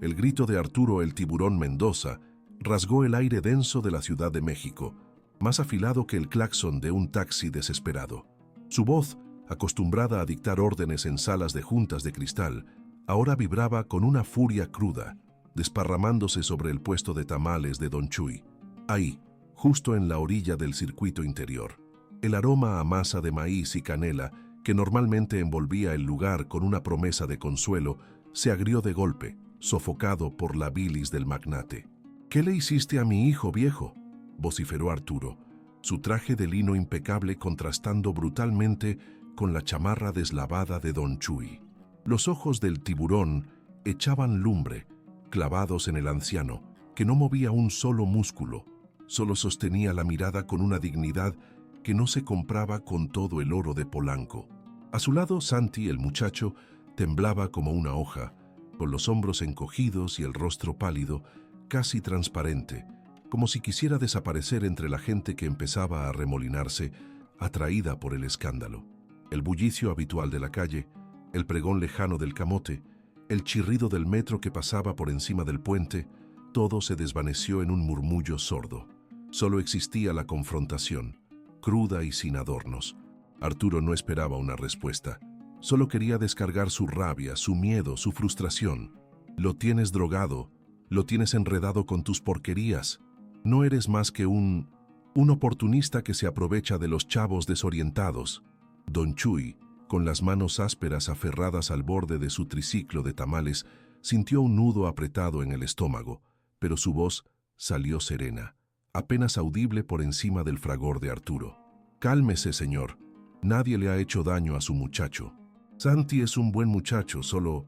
El grito de Arturo el Tiburón Mendoza rasgó el aire denso de la Ciudad de México, más afilado que el claxon de un taxi desesperado. Su voz, acostumbrada a dictar órdenes en salas de juntas de cristal, ahora vibraba con una furia cruda, desparramándose sobre el puesto de tamales de Don Chuy. Ahí, justo en la orilla del circuito interior, el aroma a masa de maíz y canela, que normalmente envolvía el lugar con una promesa de consuelo, se agrió de golpe, sofocado por la bilis del magnate. «¿Qué le hiciste a mi hijo, viejo?», vociferó Arturo, su traje de lino impecable contrastando brutalmente con la chamarra deslavada de Don Chuy. Los ojos del tiburón echaban lumbre, clavados en el anciano, que no movía un solo músculo, solo sostenía la mirada con una dignidad que no se compraba con todo el oro de Polanco. A su lado, Santi, el muchacho, temblaba como una hoja, con los hombros encogidos y el rostro pálido, casi transparente, como si quisiera desaparecer entre la gente que empezaba a remolinarse, atraída por el escándalo. El bullicio habitual de la calle, el pregón lejano del camote, el chirrido del metro que pasaba por encima del puente, todo se desvaneció en un murmullo sordo. Solo existía la confrontación, cruda y sin adornos. Arturo no esperaba una respuesta. Solo quería descargar su rabia, su miedo, su frustración. «Lo tienes drogado, lo tienes enredado con tus porquerías. No eres más que un oportunista que se aprovecha de los chavos desorientados». Don Chuy, con las manos ásperas aferradas al borde de su triciclo de tamales, sintió un nudo apretado en el estómago, pero su voz salió serena, apenas audible por encima del fragor de Arturo. «Cálmese, señor. Nadie le ha hecho daño a su muchacho. Santi es un buen muchacho, solo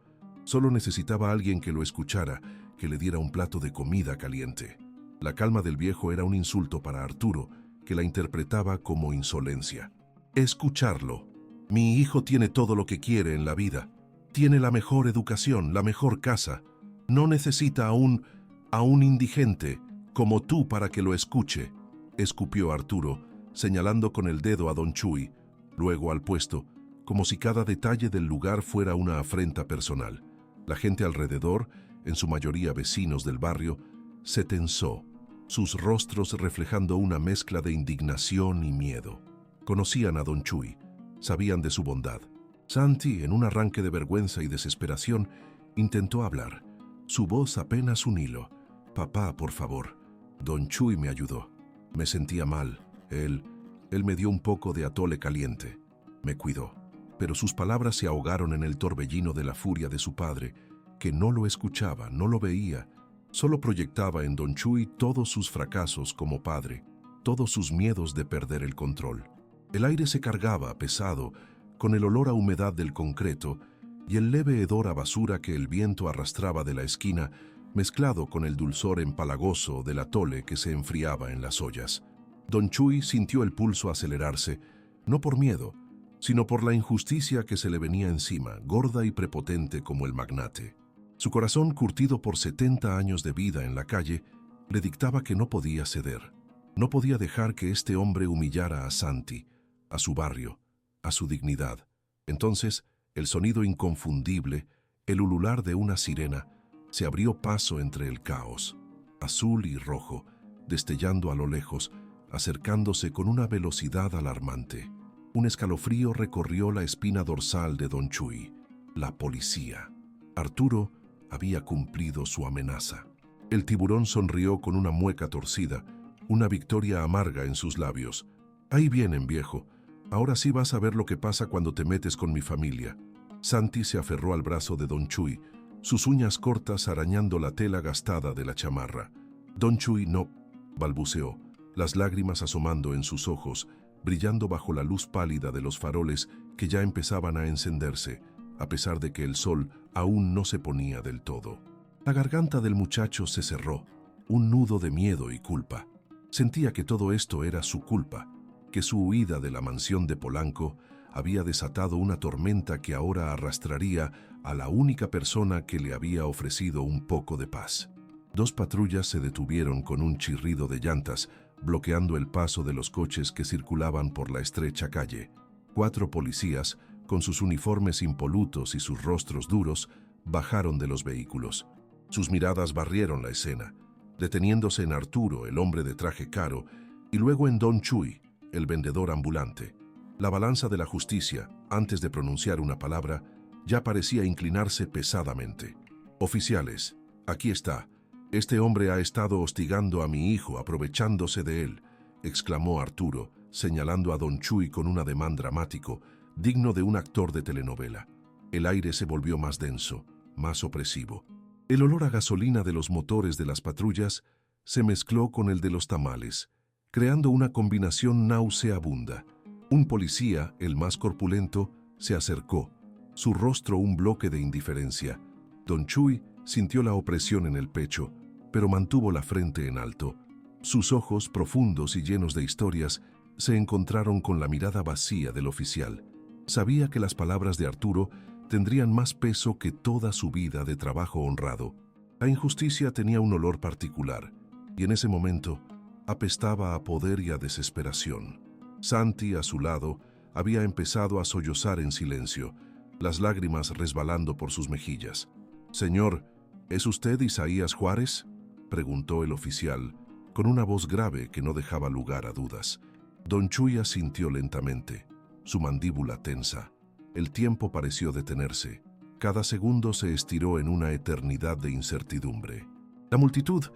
necesitaba a alguien que lo escuchara, que le diera un plato de comida caliente». La calma del viejo era un insulto para Arturo, que la interpretaba como insolencia. «Escucharlo. Mi hijo tiene todo lo que quiere en la vida. Tiene la mejor educación, la mejor casa. No necesita a un indigente como tú para que lo escuche», escupió Arturo, señalando con el dedo a Don Chuy, luego al puesto, como si cada detalle del lugar fuera una afrenta personal. La gente alrededor, en su mayoría vecinos del barrio, se tensó, sus rostros reflejando una mezcla de indignación y miedo. Conocían a Don Chuy, sabían de su bondad. Santi, en un arranque de vergüenza y desesperación, intentó hablar. Su voz apenas un hilo. «Papá, por favor». Don Chuy me ayudó. Me sentía mal. Él me dio un poco de atole caliente. Me cuidó. Pero sus palabras se ahogaron en el torbellino de la furia de su padre, que no lo escuchaba, no lo veía. Solo proyectaba en Don Chuy todos sus fracasos como padre, todos sus miedos de perder el control. El aire se cargaba, pesado, con el olor a humedad del concreto y el leve hedor a basura que el viento arrastraba de la esquina, mezclado con el dulzor empalagoso del atole que se enfriaba en las ollas. Don Chuy sintió el pulso acelerarse, no por miedo, sino por la injusticia que se le venía encima, gorda y prepotente como el magnate. Su corazón, curtido por 70 años de vida en la calle, le dictaba que no podía ceder. No podía dejar que este hombre humillara a Santi, a su barrio, a su dignidad. Entonces, el sonido inconfundible, el ulular de una sirena, se abrió paso entre el caos, azul y rojo, destellando a lo lejos, acercándose con una velocidad alarmante. Un escalofrío recorrió la espina dorsal de Don Chuy. La policía. Arturo había cumplido su amenaza. El tiburón sonrió con una mueca torcida, una victoria amarga en sus labios. «Ahí vienen, viejo. Ahora sí vas a ver lo que pasa cuando te metes con mi familia». Santi se aferró al brazo de Don Chuy, sus uñas cortas arañando la tela gastada de la chamarra. «Don Chuy, no», balbuceó, las lágrimas asomando en sus ojos, brillando bajo la luz pálida de los faroles que ya empezaban a encenderse, a pesar de que el sol aún no se ponía del todo. La garganta del muchacho se cerró, un nudo de miedo y culpa. Sentía que todo esto era su culpa, que su huida de la mansión de Polanco había desatado una tormenta que ahora arrastraría a la única persona que le había ofrecido un poco de paz. 2 patrullas se detuvieron con un chirrido de llantas, bloqueando el paso de los coches que circulaban por la estrecha calle. 4 policías, con sus uniformes impolutos y sus rostros duros, bajaron de los vehículos. Sus miradas barrieron la escena, deteniéndose en Arturo, el hombre de traje caro, y luego en Don Chuy, el vendedor ambulante. La balanza de la justicia, antes de pronunciar una palabra, ya parecía inclinarse pesadamente. «Oficiales, aquí está. Este hombre ha estado hostigando a mi hijo, aprovechándose de él», exclamó Arturo, señalando a Don Chuy con un ademán dramático, digno de un actor de telenovela. El aire se volvió más denso, más opresivo. El olor a gasolina de los motores de las patrullas se mezcló con el de los tamales, creando una combinación nauseabunda. Un policía, el más corpulento, se acercó, su rostro un bloque de indiferencia. Don Chuy sintió la opresión en el pecho, pero mantuvo la frente en alto. Sus ojos, profundos y llenos de historias, se encontraron con la mirada vacía del oficial. Sabía que las palabras de Arturo tendrían más peso que toda su vida de trabajo honrado. La injusticia tenía un olor particular, y en ese momento apestaba a poder y a desesperación. Santi, a su lado, había empezado a sollozar en silencio, las lágrimas resbalando por sus mejillas. «Señor, ¿es usted Isaías Juárez?», preguntó el oficial, con una voz grave que no dejaba lugar a dudas. Don Chuy asintió lentamente, su mandíbula tensa. El tiempo pareció detenerse. Cada segundo se estiró en una eternidad de incertidumbre. La multitud,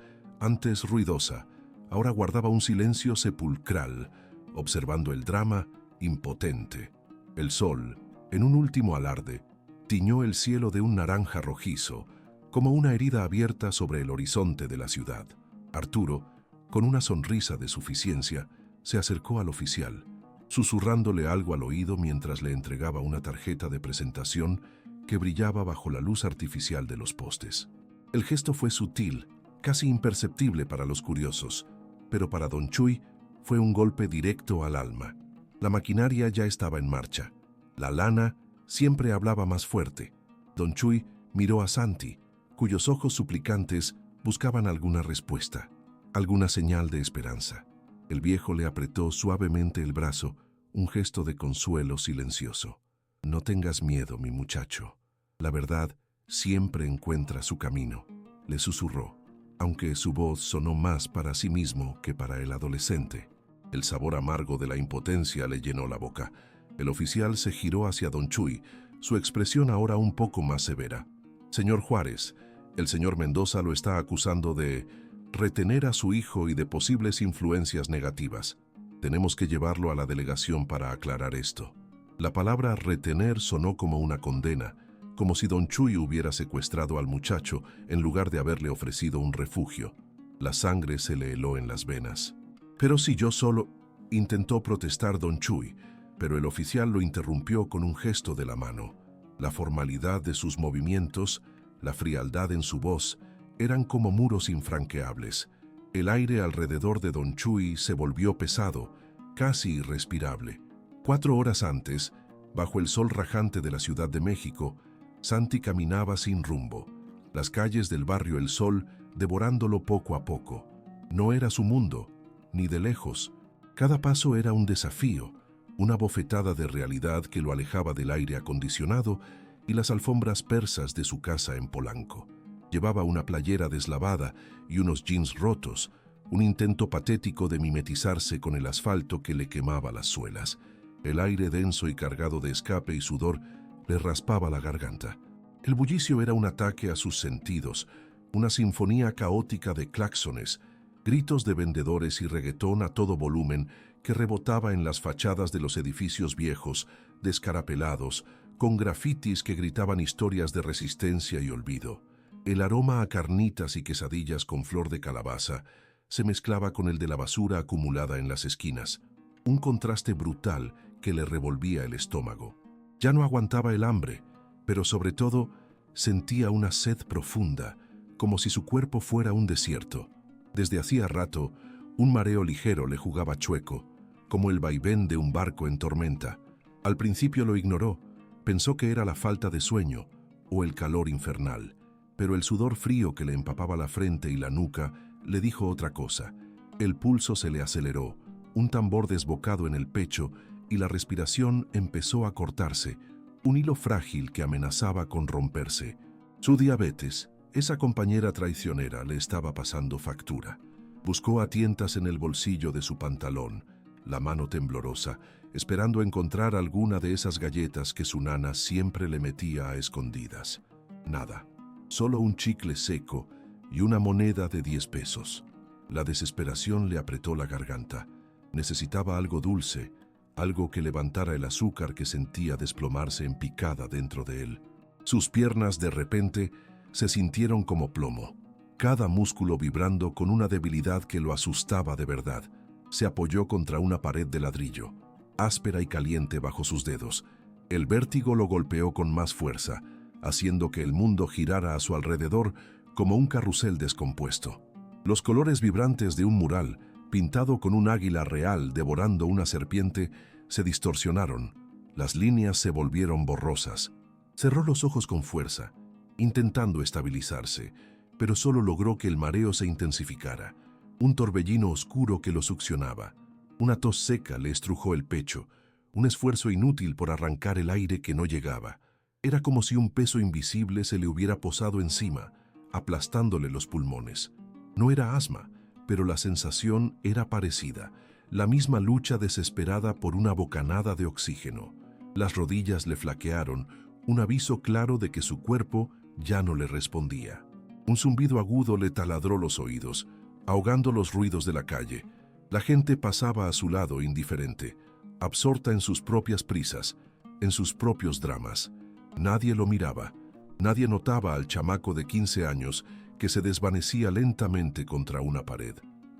antes ruidosa, ahora guardaba un silencio sepulcral, observando el drama, impotente. El sol, en un último alarde, tiñó el cielo de un naranja rojizo, como una herida abierta sobre el horizonte de la ciudad. Arturo, con una sonrisa de suficiencia, se acercó al oficial, susurrándole algo al oído mientras le entregaba una tarjeta de presentación que brillaba bajo la luz artificial de los postes. El gesto fue sutil, casi imperceptible para los curiosos, pero para Don Chuy fue un golpe directo al alma. La maquinaria ya estaba en marcha. La lana siempre hablaba más fuerte. Don Chuy miró a Santi, cuyos ojos suplicantes buscaban alguna respuesta, alguna señal de esperanza. El viejo le apretó suavemente el brazo, un gesto de consuelo silencioso. «No tengas miedo, mi muchacho. La verdad siempre encuentra su camino», le susurró, aunque su voz sonó más para sí mismo que para el adolescente. El sabor amargo de la impotencia le llenó la boca. El oficial se giró hacia Don Chuy, su expresión ahora un poco más severa. «Señor Juárez, el señor Mendoza lo está acusando de retener a su hijo y de posibles influencias negativas. Tenemos que llevarlo a la delegación para aclarar esto». La palabra retener sonó como una condena, como si Don Chuy hubiera secuestrado al muchacho en lugar de haberle ofrecido un refugio. La sangre se le heló en las venas. «Pero si yo solo…», intentó protestar Don Chuy, pero el oficial lo interrumpió con un gesto de la mano. La formalidad de sus movimientos, la frialdad en su voz, eran como muros infranqueables. El aire alrededor de Don Chuy se volvió pesado, casi irrespirable. 4 horas antes, bajo el sol rajante de la Ciudad de México, Santi caminaba sin rumbo, las calles del barrio El Sol devorándolo poco a poco. No era su mundo, ni de lejos. Cada paso era un desafío, una bofetada de realidad que lo alejaba del aire acondicionado y las alfombras persas de su casa en Polanco. Llevaba una playera deslavada y unos jeans rotos, un intento patético de mimetizarse con el asfalto que le quemaba las suelas. El aire denso y cargado de escape y sudor le raspaba la garganta. El bullicio era un ataque a sus sentidos, una sinfonía caótica de claxones, gritos de vendedores y reggaetón a todo volumen que rebotaba en las fachadas de los edificios viejos, descarapelados, con grafitis que gritaban historias de resistencia y olvido. El aroma a carnitas y quesadillas con flor de calabaza se mezclaba con el de la basura acumulada en las esquinas, un contraste brutal que le revolvía el estómago. Ya no aguantaba el hambre, pero sobre todo sentía una sed profunda, como si su cuerpo fuera un desierto. Desde hacía rato, un mareo ligero le jugaba chueco, como el vaivén de un barco en tormenta. Al principio lo ignoró, pensó que era la falta de sueño o el calor infernal, pero el sudor frío que le empapaba la frente y la nuca le dijo otra cosa. El pulso se le aceleró, un tambor desbocado en el pecho y la respiración empezó a cortarse, un hilo frágil que amenazaba con romperse. Su diabetes, Esa compañera traicionera le estaba pasando factura. Buscó a tientas en el bolsillo de su pantalón, la mano temblorosa, esperando encontrar alguna de esas galletas que su nana siempre le metía a escondidas. Nada, solo un chicle seco y una moneda de 10 pesos. La desesperación le apretó la garganta. Necesitaba algo dulce, algo que levantara el azúcar que sentía desplomarse en picada dentro de él. Sus piernas de repente se sintieron como plomo, cada músculo vibrando con una debilidad que lo asustaba de verdad. Se apoyó contra una pared de ladrillo, áspera y caliente bajo sus dedos. El vértigo lo golpeó con más fuerza, haciendo que el mundo girara a su alrededor como un carrusel descompuesto. Los colores vibrantes de un mural, pintado con un águila real devorando una serpiente, se distorsionaron. Las líneas se volvieron borrosas. Cerró los ojos con fuerza, intentando estabilizarse, pero solo logró que el mareo se intensificara. Un torbellino oscuro que lo succionaba. Una tos seca le estrujó el pecho, un esfuerzo inútil por arrancar el aire que no llegaba. Era como si un peso invisible se le hubiera posado encima, aplastándole los pulmones. No era asma, pero la sensación era parecida, la misma lucha desesperada por una bocanada de oxígeno. Las rodillas le flaquearon, un aviso claro de que su cuerpo ya no le respondía. Un zumbido agudo le taladró los oídos, ahogando los ruidos de la calle. La gente pasaba a su lado indiferente, absorta en sus propias prisas, en sus propios dramas. Nadie lo miraba, nadie notaba al chamaco de 15 años que se desvanecía lentamente contra una pared.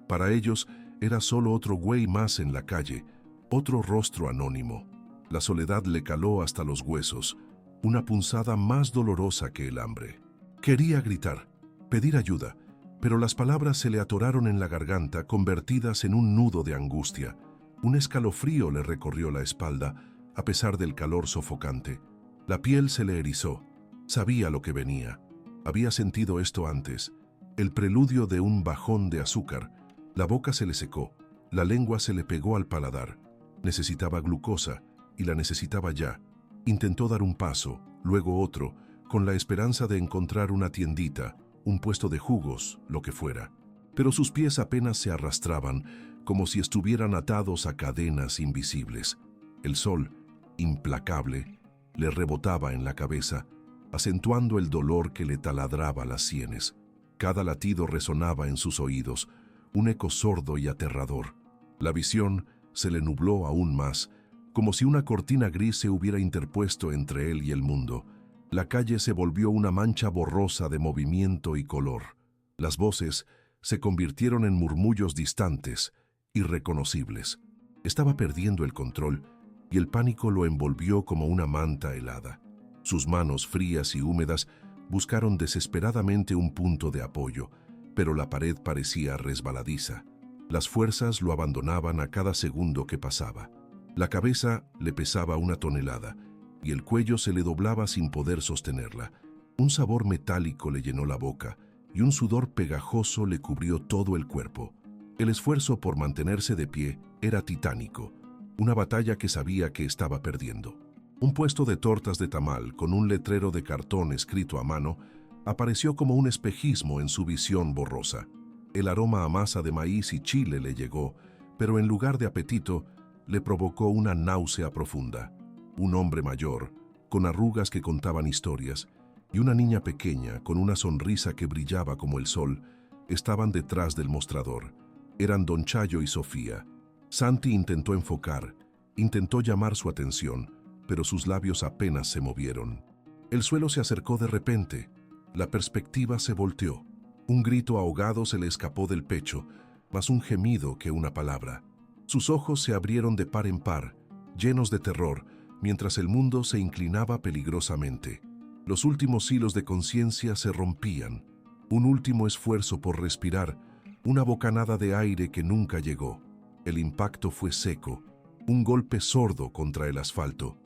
Para ellos era solo otro güey más en la calle, otro rostro anónimo. La soledad le caló hasta los huesos, una punzada más dolorosa que el hambre. Quería gritar, pedir ayuda, pero las palabras se le atoraron en la garganta, convertidas en un nudo de angustia. Un escalofrío le recorrió la espalda, a pesar del calor sofocante. La piel se le erizó. Sabía lo que venía. Había sentido esto antes. El preludio de un bajón de azúcar. La boca se le secó. La lengua se le pegó al paladar. Necesitaba glucosa, y la necesitaba ya. Intentó dar un paso, luego otro, con la esperanza de encontrar una tiendita, un puesto de jugos, lo que fuera. Pero sus pies apenas se arrastraban, como si estuvieran atados a cadenas invisibles. El sol, implacable, le rebotaba en la cabeza, acentuando el dolor que le taladraba las sienes. Cada latido resonaba en sus oídos, un eco sordo y aterrador. La visión se le nubló aún más, como si una cortina gris se hubiera interpuesto entre él y el mundo. La calle se volvió una mancha borrosa de movimiento y color. Las voces se convirtieron en murmullos distantes, irreconocibles. Estaba perdiendo el control y el pánico lo envolvió como una manta helada. Sus manos frías y húmedas buscaron desesperadamente un punto de apoyo, pero la pared parecía resbaladiza. Las fuerzas lo abandonaban a cada segundo que pasaba. La cabeza le pesaba una tonelada y el cuello se le doblaba sin poder sostenerla. Un sabor metálico le llenó la boca y un sudor pegajoso le cubrió todo el cuerpo. El esfuerzo por mantenerse de pie era titánico, una batalla que sabía que estaba perdiendo. Un puesto de tortas de tamal con un letrero de cartón escrito a mano apareció como un espejismo en su visión borrosa. El aroma a masa de maíz y chile le llegó, pero en lugar de apetito, le provocó una náusea profunda. Un hombre mayor, con arrugas que contaban historias, y una niña pequeña con una sonrisa que brillaba como el sol, estaban detrás del mostrador. Eran Don Chayo y Sofía. Santi intentó enfocar, intentó llamar su atención, pero sus labios apenas se movieron. El suelo se acercó de repente. La perspectiva se volteó. Un grito ahogado se le escapó del pecho, más un gemido que una palabra. Sus ojos se abrieron de par en par, llenos de terror, mientras el mundo se inclinaba peligrosamente. Los últimos hilos de conciencia se rompían. Un último esfuerzo por respirar, una bocanada de aire que nunca llegó. El impacto fue seco, un golpe sordo contra el asfalto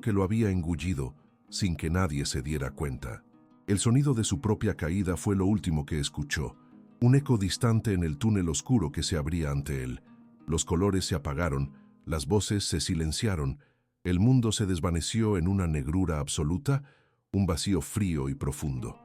que lo había engullido sin que nadie se diera cuenta. El sonido de su propia caída fue lo último que escuchó, un eco distante en el túnel oscuro que se abría ante él. Los colores se apagaron, las voces se silenciaron, el mundo se desvaneció en una negrura absoluta, un vacío frío y profundo.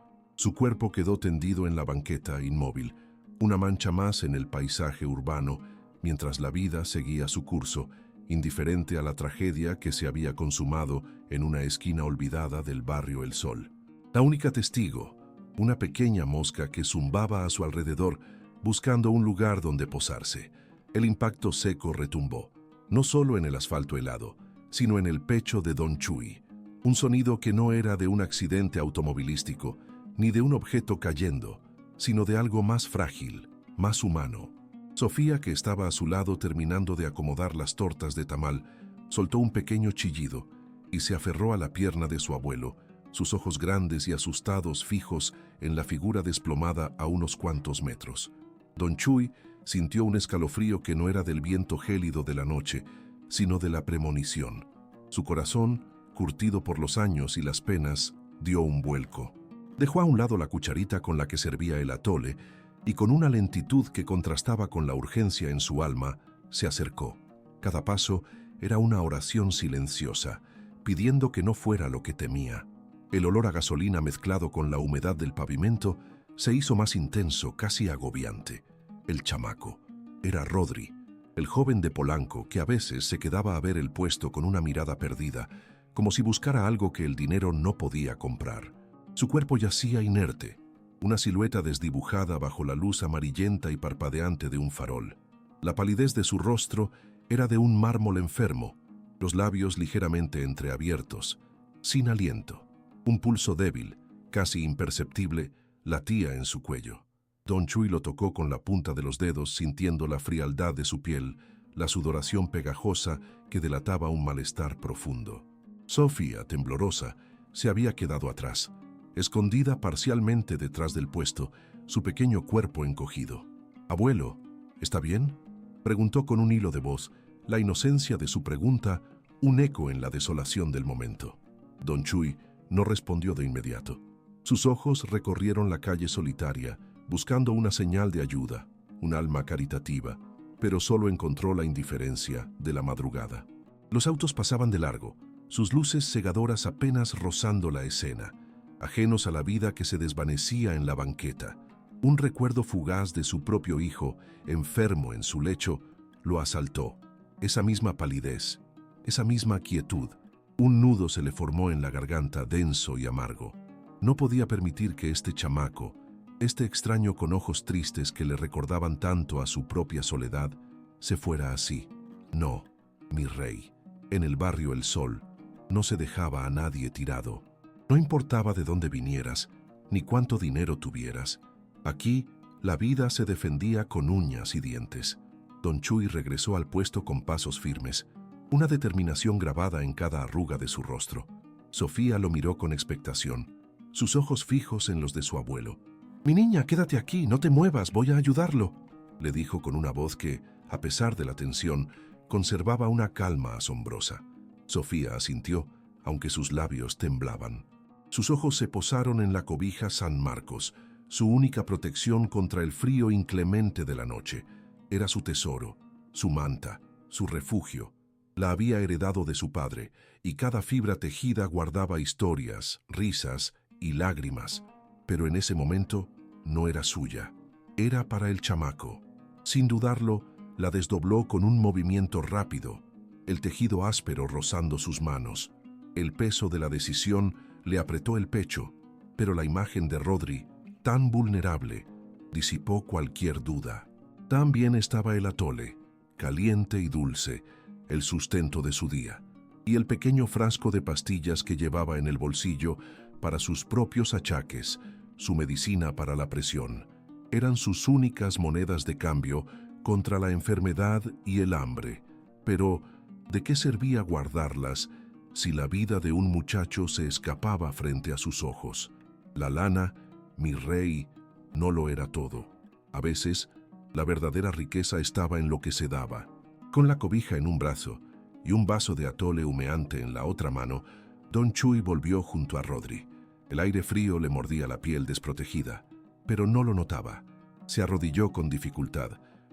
Su cuerpo quedó tendido en la banqueta, inmóvil, una mancha más en el paisaje urbano, mientras la vida seguía su curso, indiferente a la tragedia que se había consumado en una esquina olvidada del barrio El Sol. La única testigo, una pequeña mosca que zumbaba a su alrededor, buscando un lugar donde posarse. El impacto seco retumbó, no solo en el asfalto helado, sino en el pecho de Don Chuy. Un sonido que no era de un accidente automovilístico, ni de un objeto cayendo, sino de algo más frágil, más humano. Sofía, que estaba a su lado terminando de acomodar las tortas de tamal, soltó un pequeño chillido y se aferró a la pierna de su abuelo, sus ojos grandes y asustados fijos en la figura desplomada a unos cuantos metros. Don Chuy sintió un escalofrío que no era del viento gélido de la noche, sino de la premonición. Su corazón, curtido por los años y las penas, dio un vuelco. Dejó a un lado la cucharita con la que servía el atole y con una lentitud que contrastaba con la urgencia en su alma, se acercó. Cada paso era una oración silenciosa, pidiendo que no fuera lo que temía. El olor a gasolina mezclado con la humedad del pavimento se hizo más intenso, casi agobiante. El chamaco. Era Rodri, el joven de Polanco que a veces se quedaba a ver el puesto con una mirada perdida, como si buscara algo que el dinero no podía comprar. Su cuerpo yacía inerte, una silueta desdibujada bajo la luz amarillenta y parpadeante de un farol. La palidez de su rostro era de un mármol enfermo, los labios ligeramente entreabiertos, sin aliento. Un pulso débil, casi imperceptible, latía en su cuello. Don Chuy lo tocó con la punta de los dedos, sintiendo la frialdad de su piel, la sudoración pegajosa que delataba un malestar profundo. Sofía, temblorosa, se había quedado atrás, escondida parcialmente detrás del puesto, su pequeño cuerpo encogido. «Abuelo, ¿está bien?», preguntó con un hilo de voz, la inocencia de su pregunta un eco en la desolación del momento. Don Chuy no respondió de inmediato. Sus ojos recorrieron la calle solitaria, buscando una señal de ayuda, un alma caritativa, pero solo encontró la indiferencia de la madrugada. Los autos pasaban de largo, sus luces cegadoras apenas rozando la escena, ajenos a la vida que se desvanecía en la banqueta. Un recuerdo fugaz de su propio hijo, enfermo en su lecho, lo asaltó. Esa misma palidez, esa misma quietud. Un nudo se le formó en la garganta, denso y amargo. No podía permitir que este chamaco, este extraño con ojos tristes que le recordaban tanto a su propia soledad, se fuera así. No, mi rey, en el barrio El Sol no se dejaba a nadie tirado. No importaba de dónde vinieras, ni cuánto dinero tuvieras. Aquí, la vida se defendía con uñas y dientes. Don Chuy regresó al puesto con pasos firmes, una determinación grabada en cada arruga de su rostro. Sofía lo miró con expectación, sus ojos fijos en los de su abuelo. «Mi niña, quédate aquí, no te muevas, voy a ayudarlo», le dijo con una voz que, a pesar de la tensión, conservaba una calma asombrosa. Sofía asintió, aunque sus labios temblaban. Sus ojos se posaron en la cobija San Marcos, su única protección contra el frío inclemente de la noche. Era su tesoro, su manta, su refugio. La había heredado de su padre, y cada fibra tejida guardaba historias, risas y lágrimas. Pero en ese momento no era suya, era para el chamaco. Sin dudarlo, la desdobló con un movimiento rápido, el tejido áspero rozando sus manos. El peso de la decisión le apretó el pecho, pero la imagen de Rodri, tan vulnerable, disipó cualquier duda. También estaba el atole, caliente y dulce, el sustento de su día, y el pequeño frasco de pastillas que llevaba en el bolsillo para sus propios achaques, su medicina para la presión. Eran sus únicas monedas de cambio contra la enfermedad y el hambre. Pero, ¿de qué servía guardarlas si la vida de un muchacho se escapaba frente a sus ojos? La lana, mi rey, no lo era todo. A veces, la verdadera riqueza estaba en lo que se daba. Con la cobija en un brazo y un vaso de atole humeante en la otra mano, Don Chuy volvió junto a Rodri. El aire frío le mordía la piel desprotegida, pero no lo notaba. Se arrodilló con dificultad,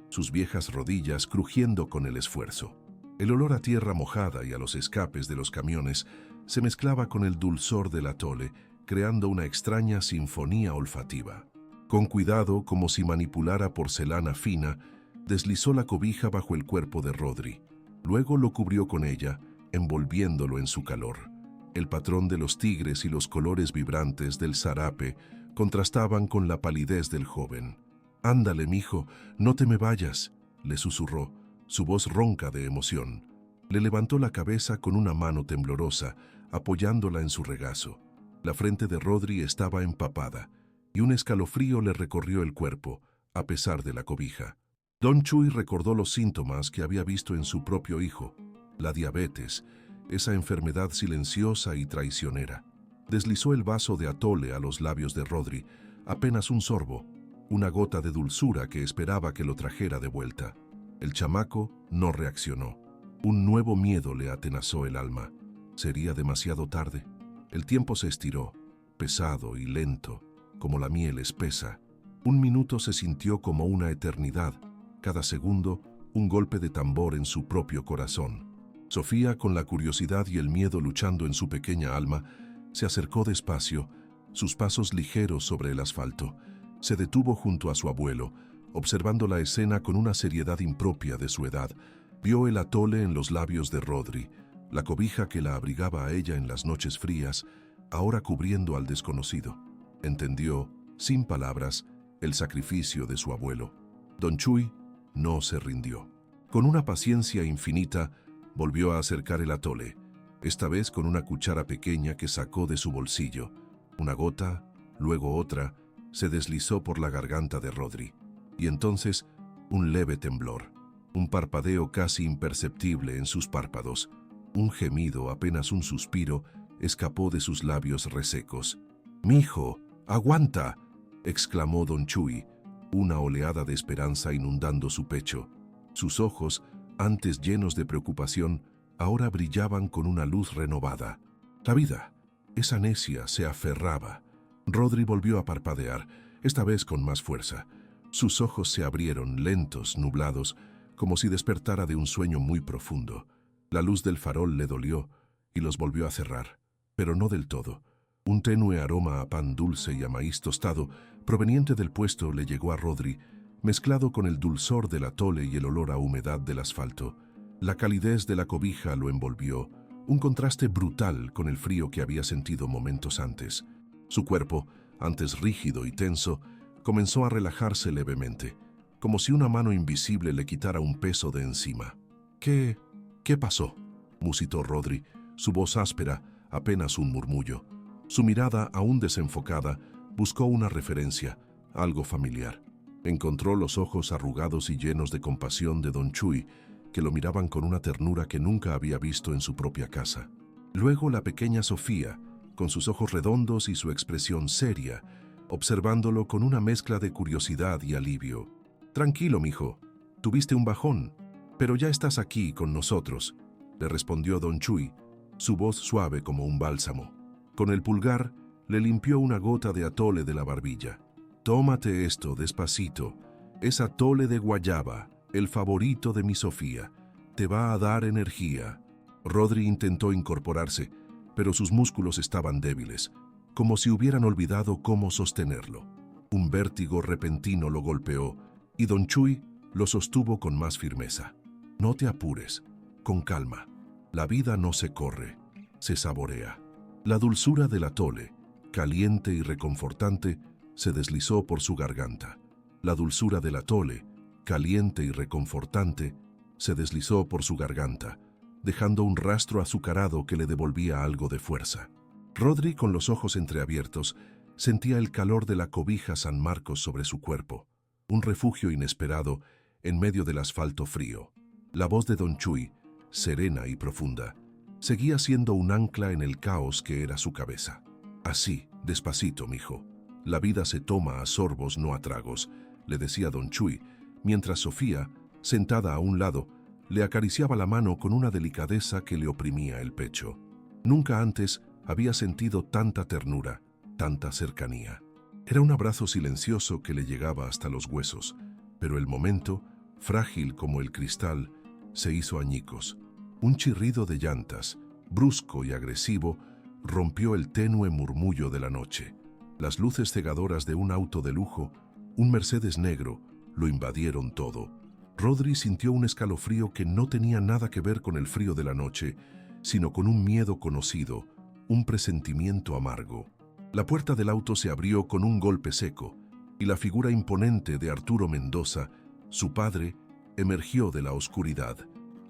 sus viejas rodillas crujiendo con el esfuerzo. El olor a tierra mojada y a los escapes de los camiones se mezclaba con el dulzor del atole creando una extraña sinfonía olfativa. Con cuidado, como si manipulara porcelana fina, deslizó la cobija bajo el cuerpo de Rodri. Luego lo cubrió con ella, envolviéndolo en su calor. El patrón de los tigres y los colores vibrantes del zarape contrastaban con la palidez del joven. «Ándale, mijo, no te me vayas», le susurró, su voz ronca de emoción. Le levantó la cabeza con una mano temblorosa, apoyándola en su regazo. La frente de Rodri estaba empapada, y un escalofrío le recorrió el cuerpo, a pesar de la cobija. Don Chuy recordó los síntomas que había visto en su propio hijo, la diabetes, esa enfermedad silenciosa y traicionera. Deslizó el vaso de atole a los labios de Rodri, apenas un sorbo, una gota de dulzura que esperaba que lo trajera de vuelta. El chamaco no reaccionó. Un nuevo miedo le atenazó el alma. Sería demasiado tarde. El tiempo se estiró, pesado y lento, como la miel espesa. Un minuto se sintió como una eternidad. Cada segundo, un golpe de tambor en su propio corazón. Sofía, con la curiosidad y el miedo luchando en su pequeña alma, se acercó despacio, sus pasos ligeros sobre el asfalto. Se detuvo junto a su abuelo, observando la escena con una seriedad impropia de su edad. Vio el atole en los labios de Rodri, la cobija que la abrigaba a ella en las noches frías, ahora cubriendo al desconocido. Entendió, sin palabras, el sacrificio de su abuelo. Don Chuy no se rindió. Con una paciencia infinita, volvió a acercar el atole, esta vez con una cuchara pequeña que sacó de su bolsillo. Una gota, luego otra, se deslizó por la garganta de Rodri. Y entonces, un leve temblor, un parpadeo casi imperceptible en sus párpados, un gemido, apenas un suspiro, escapó de sus labios resecos. «¡Mijo, aguanta!», exclamó Don Chuy, una oleada de esperanza inundando su pecho. Sus ojos, antes llenos de preocupación, ahora brillaban con una luz renovada. La vida, esa necia, se aferraba. Rodri volvió a parpadear, esta vez con más fuerza. Sus ojos se abrieron, lentos, nublados, como si despertara de un sueño muy profundo. La luz del farol le dolió y los volvió a cerrar, pero no del todo. Un tenue aroma a pan dulce y a maíz tostado, proveniente del puesto, le llegó a Rodri, mezclado con el dulzor del atole y el olor a humedad del asfalto. La calidez de la cobija lo envolvió, un contraste brutal con el frío que había sentido momentos antes. Su cuerpo, antes rígido y tenso, comenzó a relajarse levemente, como si una mano invisible le quitara un peso de encima. ¿Qué pasó?», musitó Rodri, su voz áspera, apenas un murmullo. Su mirada, aún desenfocada, buscó una referencia, algo familiar. Encontró los ojos arrugados y llenos de compasión de Don Chuy, que lo miraban con una ternura que nunca había visto en su propia casa. Luego la pequeña Sofía, con sus ojos redondos y su expresión seria, observándolo con una mezcla de curiosidad y alivio. «Tranquilo, mijo, tuviste un bajón, pero ya estás aquí con nosotros», le respondió Don Chuy, su voz suave como un bálsamo. Con el pulgar le limpió una gota de atole de la barbilla. «Tómate esto despacito, es atole de guayaba, el favorito de mi Sofía. Te va a dar energía». Rodri intentó incorporarse, pero sus músculos estaban débiles, como si hubieran olvidado cómo sostenerlo. Un vértigo repentino lo golpeó, y Don Chuy lo sostuvo con más firmeza. «No te apures, con calma. La vida no se corre, se saborea». La dulzura del atole, caliente y reconfortante, se deslizó por su garganta. La dulzura del atole, caliente y reconfortante, se deslizó por su garganta, dejando un rastro azucarado que le devolvía algo de fuerza. Rodri, con los ojos entreabiertos, sentía el calor de la cobija San Marcos sobre su cuerpo, un refugio inesperado en medio del asfalto frío. La voz de Don Chuy, serena y profunda, seguía siendo un ancla en el caos que era su cabeza. «Así, despacito, mijo. La vida se toma a sorbos, no a tragos», le decía Don Chuy, mientras Sofía, sentada a un lado, le acariciaba la mano con una delicadeza que le oprimía el pecho. Nunca antes había sentido tanta ternura, tanta cercanía. Era un abrazo silencioso que le llegaba hasta los huesos, pero el momento, frágil como el cristal, se hizo añicos. Un chirrido de llantas, brusco y agresivo, rompió el tenue murmullo de la noche. Las luces cegadoras de un auto de lujo, un Mercedes negro, lo invadieron todo. Rodri sintió un escalofrío que no tenía nada que ver con el frío de la noche, sino con un miedo conocido, un presentimiento amargo. La puerta del auto se abrió con un golpe seco, y la figura imponente de Arturo Mendoza, su padre, emergió de la oscuridad.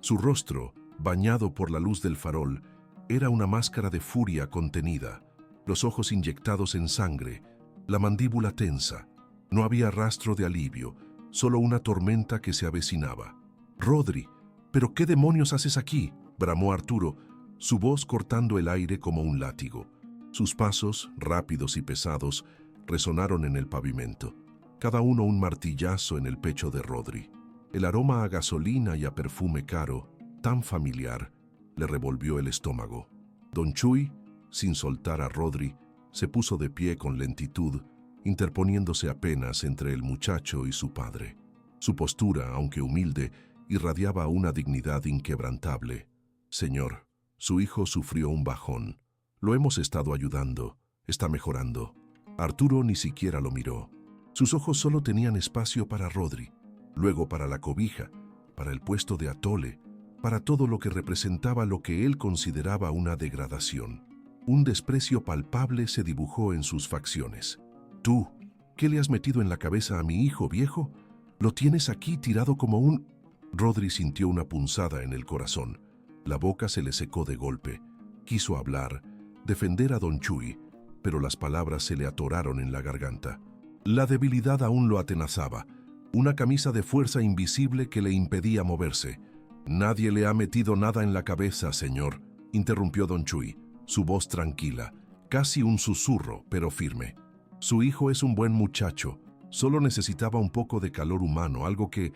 Su rostro, bañado por la luz del farol, era una máscara de furia contenida, los ojos inyectados en sangre, la mandíbula tensa. No había rastro de alivio, solo una tormenta que se avecinaba. «Rodri, ¿pero qué demonios haces aquí?», bramó Arturo, su voz cortando el aire como un látigo. Sus pasos, rápidos y pesados, resonaron en el pavimento, cada uno un martillazo en el pecho de Rodri. El aroma a gasolina y a perfume caro, tan familiar, le revolvió el estómago. Don Chuy, sin soltar a Rodri, se puso de pie con lentitud, interponiéndose apenas entre el muchacho y su padre. Su postura, aunque humilde, irradiaba una dignidad inquebrantable. «Señor, su hijo sufrió un bajón. Lo hemos estado ayudando. Está mejorando». Arturo ni siquiera lo miró. Sus ojos solo tenían espacio para Rodri, luego para la cobija, para el puesto de atole, para todo lo que representaba lo que él consideraba una degradación. Un desprecio palpable se dibujó en sus facciones. «¿Tú, qué le has metido en la cabeza a mi hijo, viejo? Lo tienes aquí tirado como un...». Rodri sintió una punzada en el corazón. La boca se le secó de golpe. Quiso hablar, defender a Don Chuy, pero las palabras se le atoraron en la garganta. La debilidad aún lo atenazaba, una camisa de fuerza invisible que le impedía moverse. «Nadie le ha metido nada en la cabeza, señor», interrumpió Don Chuy, su voz tranquila, casi un susurro, pero firme. «Su hijo es un buen muchacho, solo necesitaba un poco de calor humano, algo que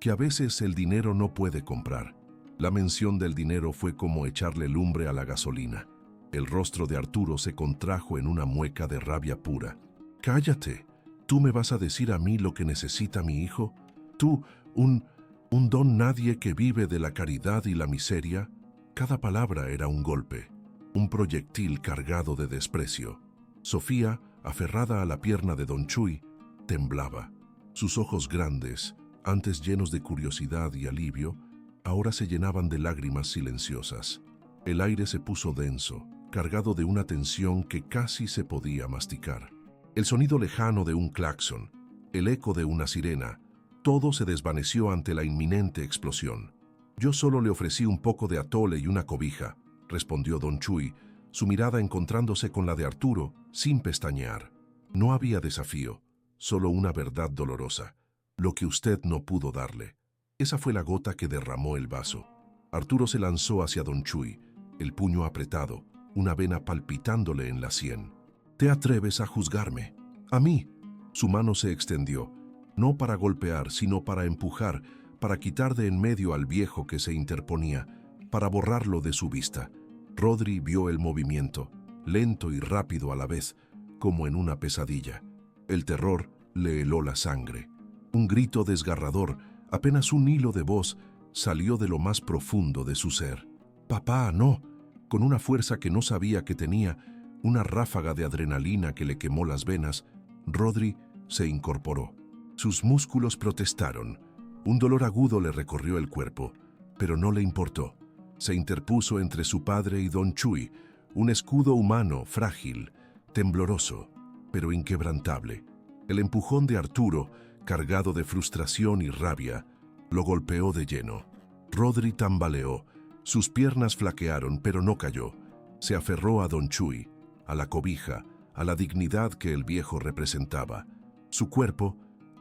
a veces el dinero no puede comprar». La mención del dinero fue como echarle lumbre a la gasolina. El rostro de Arturo se contrajo en una mueca de rabia pura. «Cállate. ¿Tú me vas a decir a mí lo que necesita mi hijo? ¿Tú, un don nadie que vive de la caridad y la miseria?» Cada palabra era un golpe, un proyectil cargado de desprecio. Sofía, aferrada a la pierna de Don Chuy, temblaba. Sus ojos grandes, antes llenos de curiosidad y alivio, ahora se llenaban de lágrimas silenciosas. El aire se puso denso, cargado de una tensión que casi se podía masticar. El sonido lejano de un claxon, el eco de una sirena, todo se desvaneció ante la inminente explosión. «Yo solo le ofrecí un poco de atole y una cobija», respondió Don Chuy, su mirada encontrándose con la de Arturo, sin pestañear. No había desafío, solo una verdad dolorosa, lo que usted no pudo darle. Esa fue la gota que derramó el vaso. Arturo se lanzó hacia Don Chuy, el puño apretado, una vena palpitándole en la sien. «¿Te atreves a juzgarme? ¿A mí?». Su mano se extendió, no para golpear, sino para empujar, para quitar de en medio al viejo que se interponía, para borrarlo de su vista. Rodri vio el movimiento, lento y rápido a la vez, como en una pesadilla. El terror le heló la sangre. Un grito desgarrador, apenas un hilo de voz, salió de lo más profundo de su ser. «Papá, no», con una fuerza que no sabía que tenía, una ráfaga de adrenalina que le quemó las venas, Rodri se incorporó. Sus músculos protestaron. Un dolor agudo le recorrió el cuerpo, pero no le importó. Se interpuso entre su padre y Don Chuy, un escudo humano frágil, tembloroso, pero inquebrantable. El empujón de Arturo, cargado de frustración y rabia, lo golpeó de lleno. Rodri tambaleó, sus piernas flaquearon, pero no cayó. Se aferró a Don Chuy, a la cobija, a la dignidad que el viejo representaba. Su cuerpo,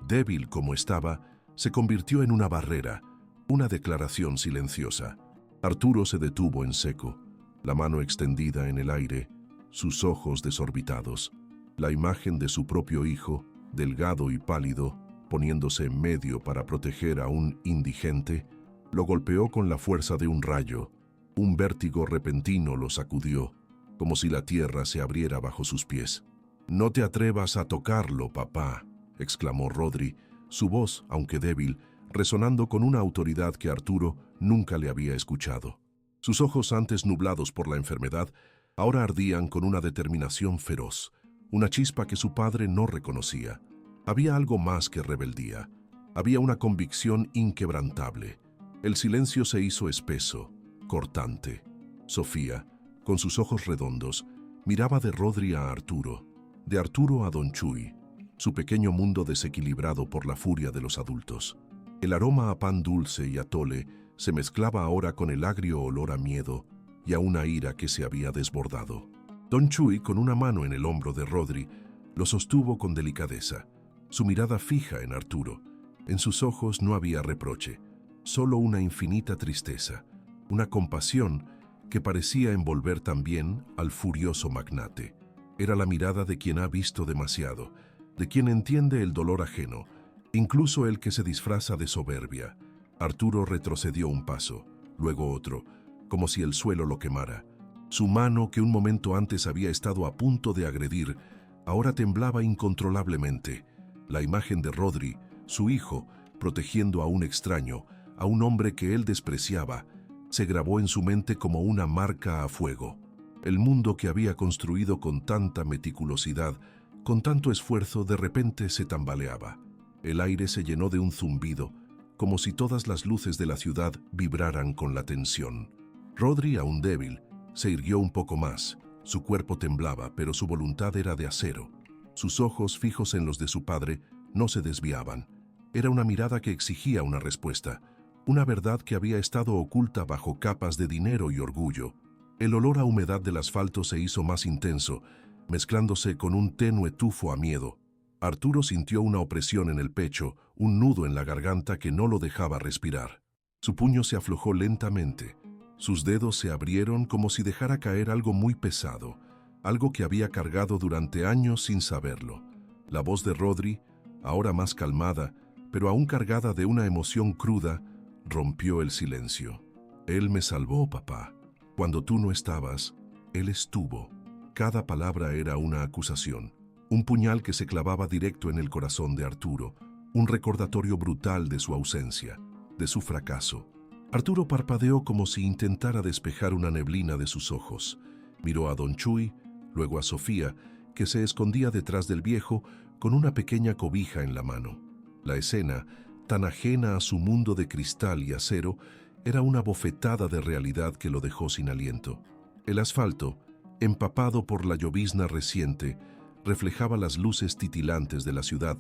débil como estaba, se convirtió en una barrera, una declaración silenciosa. Arturo se detuvo en seco, la mano extendida en el aire, sus ojos desorbitados. La imagen de su propio hijo, delgado y pálido, poniéndose en medio para proteger a un indigente, lo golpeó con la fuerza de un rayo. Un vértigo repentino lo sacudió, como si la tierra se abriera bajo sus pies. «No te atrevas a tocarlo, papá», exclamó Rodri, su voz, aunque débil, resonando con una autoridad que Arturo nunca le había escuchado. Sus ojos, antes nublados por la enfermedad, Ahora ardían con una determinación feroz, una chispa que su padre no reconocía. Había algo más que rebeldía. Había una convicción inquebrantable. El silencio se hizo espeso, cortante. Sofía, con sus ojos redondos, miraba de Rodri a Arturo, de Arturo a Don Chuy, su pequeño mundo desequilibrado por la furia de los adultos. El aroma a pan dulce y atole se mezclaba ahora con el agrio olor a miedo y a una ira que se había desbordado. Don Chuy, con una mano en el hombro de Rodri, lo sostuvo con delicadeza, su mirada fija en Arturo. En sus ojos no había reproche, solo una infinita tristeza, una compasión que parecía envolver también al furioso magnate. Era la mirada de quien ha visto demasiado, de quien entiende el dolor ajeno, incluso el que se disfraza de soberbia. Arturo retrocedió un paso, luego otro, como si el suelo lo quemara. Su mano, que un momento antes había estado a punto de agredir, ahora temblaba incontrolablemente. La imagen de Rodri, su hijo, protegiendo a un extraño, a un hombre que él despreciaba, se grabó en su mente como una marca a fuego. El mundo que había construido con tanta meticulosidad, con tanto esfuerzo, de repente se tambaleaba. El aire se llenó de un zumbido, como si todas las luces de la ciudad vibraran con la tensión. Rodri, aún débil, se irguió un poco más. Su cuerpo temblaba, pero su voluntad era de acero. Sus ojos, fijos en los de su padre, no se desviaban. Era una mirada que exigía una respuesta, una verdad que había estado oculta bajo capas de dinero y orgullo. El olor a humedad del asfalto se hizo más intenso, mezclándose con un tenue tufo a miedo. Arturo sintió una opresión en el pecho, un nudo en la garganta que no lo dejaba respirar. Su puño se aflojó lentamente. Sus dedos se abrieron como si dejara caer algo muy pesado, algo que había cargado durante años sin saberlo. La voz de Rodri, ahora más calmada, pero aún cargada de una emoción cruda, rompió el silencio. Él me salvó, papá. Cuando tú no estabas, él estuvo. Cada palabra era una acusación, un puñal que se clavaba directo en el corazón de Arturo, un recordatorio brutal de su ausencia, de su fracaso. Arturo parpadeó como si intentara despejar una neblina de sus ojos. Miró a Don Chuy, luego a Sofía, que se escondía detrás del viejo con una pequeña cobija en la mano. La escena, tan ajena a su mundo de cristal y acero, era una bofetada de realidad que lo dejó sin aliento. El asfalto, empapado por la llovizna reciente, reflejaba las luces titilantes de la ciudad,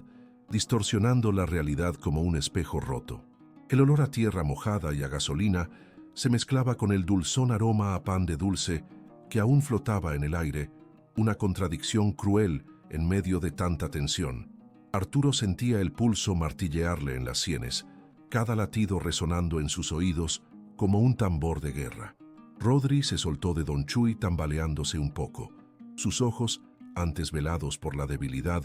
distorsionando la realidad como un espejo roto. El olor a tierra mojada y a gasolina se mezclaba con el dulzón aroma a pan de dulce que aún flotaba en el aire, una contradicción cruel en medio de tanta tensión. Arturo sentía el pulso martillearle en las sienes, cada latido resonando en sus oídos como un tambor de guerra. Rodri se soltó de Don Chuy tambaleándose un poco. Sus ojos, antes velados por la debilidad,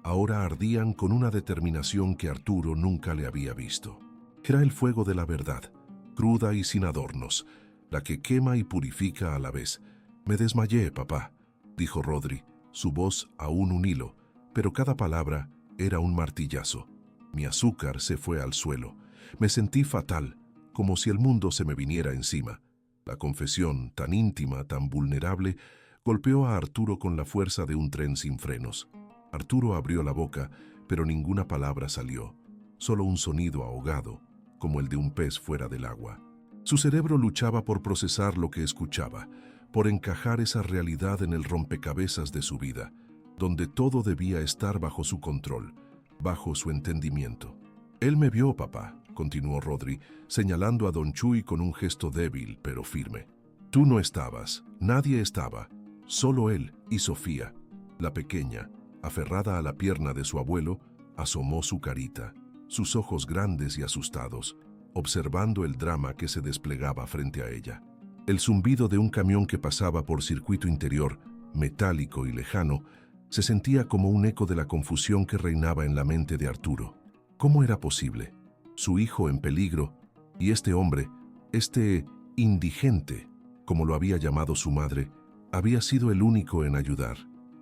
ahora ardían con una determinación que Arturo nunca le había visto. Era el fuego de la verdad, cruda y sin adornos, la que quema y purifica a la vez. «Me desmayé, papá», dijo Rodri, su voz aún un hilo, pero cada palabra era un martillazo. Mi azúcar se fue al suelo. Me sentí fatal, como si el mundo se me viniera encima. La confesión, tan íntima, tan vulnerable, golpeó a Arturo con la fuerza de un tren sin frenos. Arturo abrió la boca, pero ninguna palabra salió, solo un sonido ahogado, como el de un pez fuera del agua. Su cerebro luchaba por procesar lo que escuchaba, por encajar esa realidad en el rompecabezas de su vida, donde todo debía estar bajo su control, bajo su entendimiento. «Él me vio, papá», continuó Rodri, señalando a Don Chuy con un gesto débil pero firme. «Tú no estabas, nadie estaba, solo él y Sofía». La pequeña, aferrada a la pierna de su abuelo, asomó su carita, sus ojos grandes y asustados, observando el drama que se desplegaba frente a ella. El zumbido de un camión que pasaba por circuito interior, metálico y lejano, se sentía como un eco de la confusión que reinaba en la mente de Arturo. ¿Cómo era posible? Su hijo en peligro, y este hombre, este indigente, como lo había llamado su madre, había sido el único en ayudar.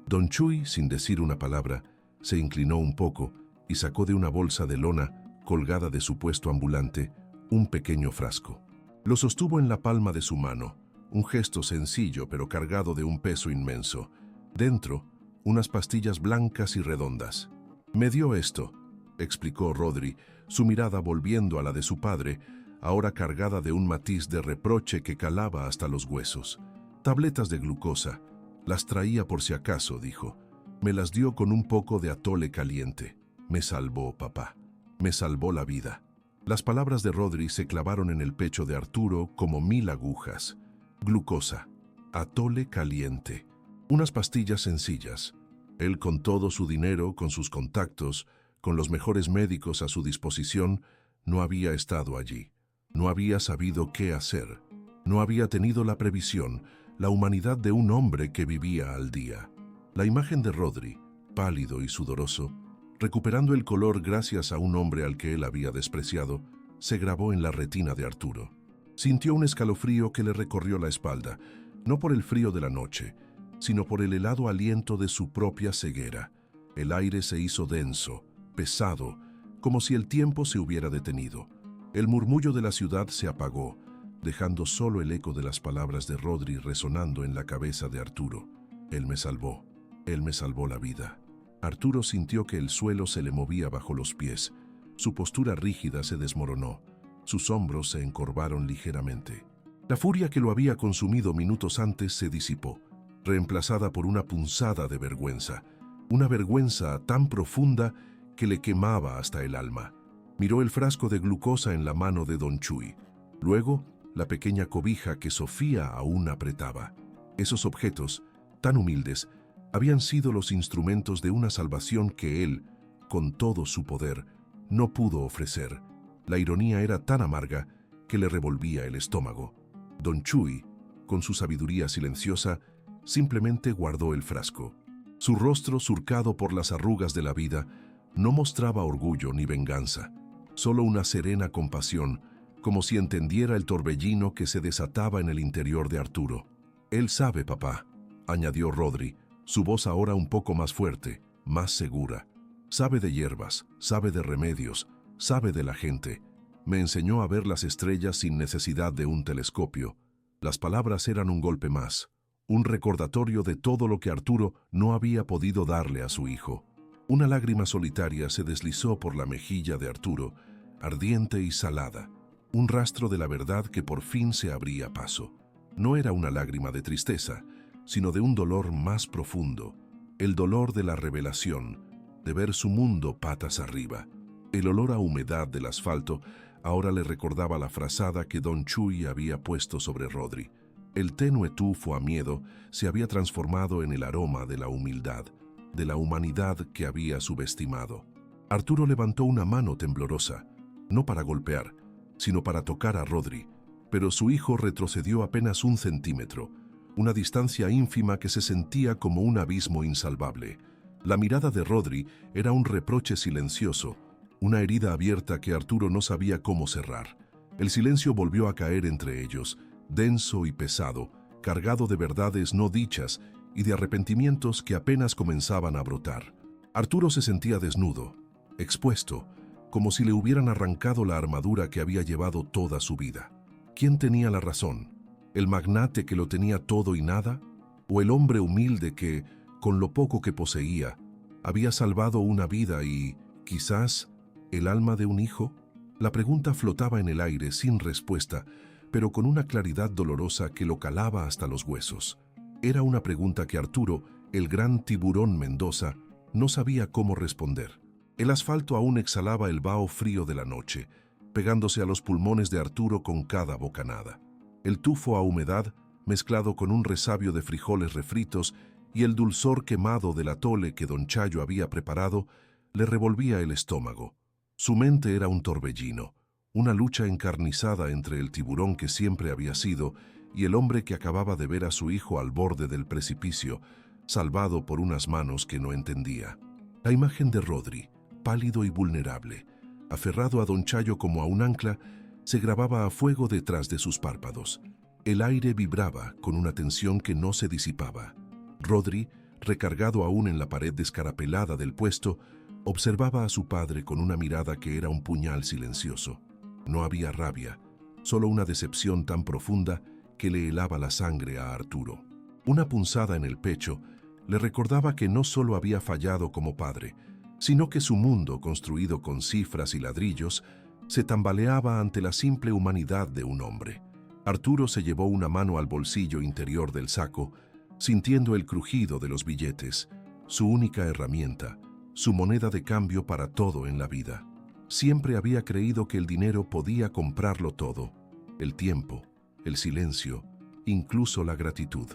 Don Chuy, sin decir una palabra, se inclinó un poco y sacó de una bolsa de lona, colgada de su puesto ambulante, un pequeño frasco. Lo sostuvo en la palma de su mano, un gesto sencillo pero cargado de un peso inmenso. Dentro, unas pastillas blancas y redondas. «Me dio esto», explicó Rodri, su mirada volviendo a la de su padre, ahora cargada de un matiz de reproche que calaba hasta los huesos. «Tabletas de glucosa. Las traía por si acaso», dijo. «Me las dio con un poco de atole caliente. Me salvó, papá. Me salvó la vida». Las palabras de Rodri se clavaron en el pecho de Arturo como 1000 agujas. Glucosa. Atole caliente. Unas pastillas sencillas. Él, con todo su dinero, con sus contactos, con los mejores médicos a su disposición, no había estado allí. No había sabido qué hacer. No había tenido la previsión, la humanidad de un hombre que vivía al día. La imagen de Rodri, pálido y sudoroso, recuperando el color gracias a un hombre al que él había despreciado, se grabó en la retina de Arturo. Sintió un escalofrío que le recorrió la espalda, no por el frío de la noche, sino por el helado aliento de su propia ceguera. El aire se hizo denso, pesado, como si el tiempo se hubiera detenido. El murmullo de la ciudad se apagó, dejando solo el eco de las palabras de Rodri resonando en la cabeza de Arturo. «Él me salvó. Él me salvó la vida». Arturo sintió que el suelo se le movía bajo los pies. Su postura rígida se desmoronó. Sus hombros se encorvaron ligeramente. La furia que lo había consumido minutos antes se disipó, reemplazada por una punzada de vergüenza. Una vergüenza tan profunda que le quemaba hasta el alma. Miró el frasco de glucosa en la mano de don Chuy. Luego, la pequeña cobija que Sofía aún apretaba. Esos objetos, tan humildes, habían sido los instrumentos de una salvación que él, con todo su poder, no pudo ofrecer. La ironía era tan amarga que le revolvía el estómago. Don Chuy, con su sabiduría silenciosa, simplemente guardó el frasco. Su rostro, surcado por las arrugas de la vida, no mostraba orgullo ni venganza, solo una serena compasión, como si entendiera el torbellino que se desataba en el interior de Arturo. «Él sabe, papá», añadió Rodri, su voz ahora un poco más fuerte, más segura. «Sabe de hierbas, sabe de remedios, sabe de la gente. Me enseñó a ver las estrellas sin necesidad de un telescopio». Las palabras eran un golpe más, un recordatorio de todo lo que Arturo no había podido darle a su hijo. Una lágrima solitaria se deslizó por la mejilla de Arturo, ardiente y salada, un rastro de la verdad que por fin se abría paso. No era una lágrima de tristeza, sino de un dolor más profundo, el dolor de la revelación, de ver su mundo patas arriba. El olor a humedad del asfalto ahora le recordaba la frazada que don Chuy había puesto sobre Rodri. El tenue tufo a miedo se había transformado en el aroma de la humildad, de la humanidad que había subestimado. Arturo levantó una mano temblorosa, no para golpear, sino para tocar a Rodri, pero su hijo retrocedió apenas 1 centímetro, una distancia ínfima que se sentía como un abismo insalvable. La mirada de Rodri era un reproche silencioso, una herida abierta que Arturo no sabía cómo cerrar. El silencio volvió a caer entre ellos, denso y pesado, cargado de verdades no dichas y de arrepentimientos que apenas comenzaban a brotar. Arturo se sentía desnudo, expuesto, como si le hubieran arrancado la armadura que había llevado toda su vida. ¿Quién tenía la razón? ¿El magnate que lo tenía todo y nada? ¿O el hombre humilde que, con lo poco que poseía, había salvado una vida y, quizás, el alma de un hijo? La pregunta flotaba en el aire sin respuesta, pero con una claridad dolorosa que lo calaba hasta los huesos. Era una pregunta que Arturo, el gran tiburón Mendoza, no sabía cómo responder. El asfalto aún exhalaba el vaho frío de la noche, pegándose a los pulmones de Arturo con cada bocanada. El tufo a humedad, mezclado con un resabio de frijoles refritos y el dulzor quemado del atole que don Chayo había preparado, le revolvía el estómago. Su mente era un torbellino, una lucha encarnizada entre el tiburón que siempre había sido y el hombre que acababa de ver a su hijo al borde del precipicio, salvado por unas manos que no entendía. La imagen de Rodri, pálido y vulnerable, aferrado a don Chayo como a un ancla, se grababa a fuego detrás de sus párpados. El aire vibraba con una tensión que no se disipaba. Rodri, recargado aún en la pared descarapelada del puesto, observaba a su padre con una mirada que era un puñal silencioso. No había rabia, solo una decepción tan profunda que le helaba la sangre a Arturo. Una punzada en el pecho le recordaba que no solo había fallado como padre, sino que su mundo, construido con cifras y ladrillos, se tambaleaba ante la simple humanidad de un hombre. Arturo se llevó una mano al bolsillo interior del saco, sintiendo el crujido de los billetes, su única herramienta, su moneda de cambio para todo en la vida. Siempre había creído que el dinero podía comprarlo todo: el tiempo, el silencio, incluso la gratitud.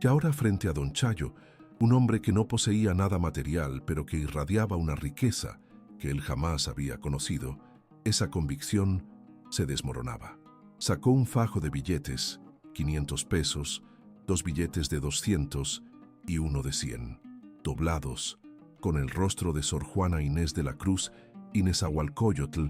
Y ahora, frente a don Chayo, un hombre que no poseía nada material, pero que irradiaba una riqueza que él jamás había conocido, esa convicción se desmoronaba. Sacó un fajo de billetes, 500 pesos, 2 billetes de 200 y uno de 100, doblados, con el rostro de Sor Juana Inés de la Cruz y Nezahualcóyotl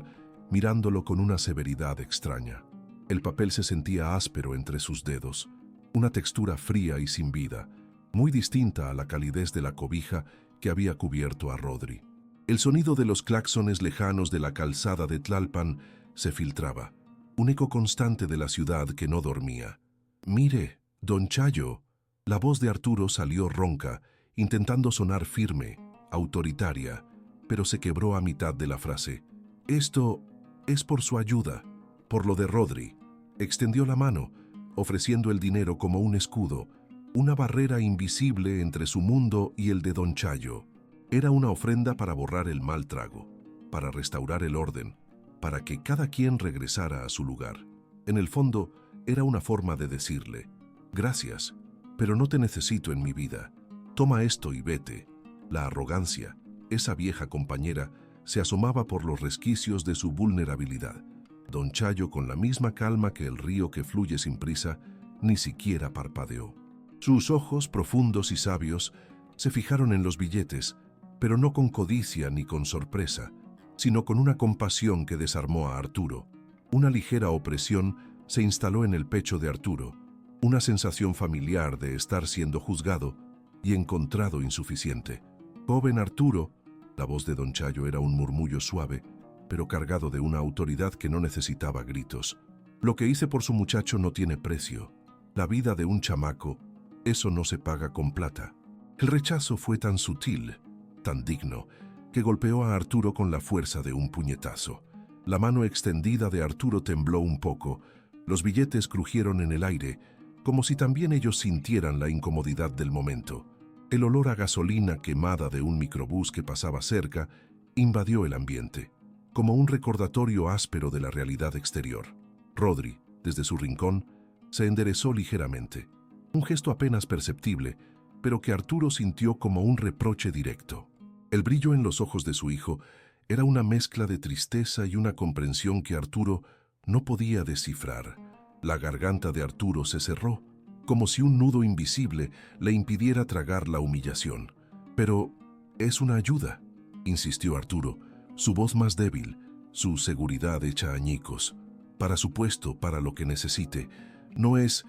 mirándolo con una severidad extraña. El papel se sentía áspero entre sus dedos, una textura fría y sin vida, muy distinta a la calidez de la cobija que había cubierto a Rodri. El sonido de los claxones lejanos de la calzada de Tlalpan se filtraba, un eco constante de la ciudad que no dormía. «Mire, don Chayo». La voz de Arturo salió ronca, intentando sonar firme, autoritaria, pero se quebró a mitad de la frase. «Esto es por su ayuda, por lo de Rodri». Extendió la mano, ofreciendo el dinero como un escudo, una barrera invisible entre su mundo y el de don Chayo. Era una ofrenda para borrar el mal trago, para restaurar el orden, para que cada quien regresara a su lugar. En el fondo, era una forma de decirle: «Gracias, pero no te necesito en mi vida. Toma esto y vete». La arrogancia, esa vieja compañera, se asomaba por los resquicios de su vulnerabilidad. Don Chayo, con la misma calma que el río que fluye sin prisa, ni siquiera parpadeó. Sus ojos, profundos y sabios, se fijaron en los billetes, pero no con codicia ni con sorpresa, sino con una compasión que desarmó a Arturo. Una ligera opresión se instaló en el pecho de Arturo, una sensación familiar de estar siendo juzgado y encontrado insuficiente. «Joven Arturo», la voz de don Chayo era un murmullo suave, pero cargado de una autoridad que no necesitaba gritos. «Lo que hice por su muchacho no tiene precio. La vida de un chamaco, eso no se paga con plata». El rechazo fue tan sutil, tan digno, que golpeó a Arturo con la fuerza de un puñetazo. La mano extendida de Arturo tembló un poco, los billetes crujieron en el aire, como si también ellos sintieran la incomodidad del momento. El olor a gasolina quemada de un microbús que pasaba cerca invadió el ambiente, como un recordatorio áspero de la realidad exterior. Rodri, desde su rincón, se enderezó ligeramente, un gesto apenas perceptible, pero que Arturo sintió como un reproche directo. El brillo en los ojos de su hijo era una mezcla de tristeza y una comprensión que Arturo no podía descifrar. La garganta de Arturo se cerró, como si un nudo invisible le impidiera tragar la humillación. «Pero es una ayuda», insistió Arturo, su voz más débil, su seguridad hecha añicos. «Para su puesto, para lo que necesite. No es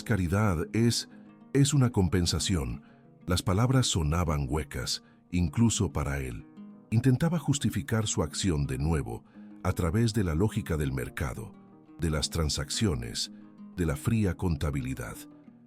caridad, es una compensación». Las palabras sonaban huecas, incluso para él. Intentaba justificar su acción de nuevo, a través de la lógica del mercado, de las transacciones, de la fría contabilidad.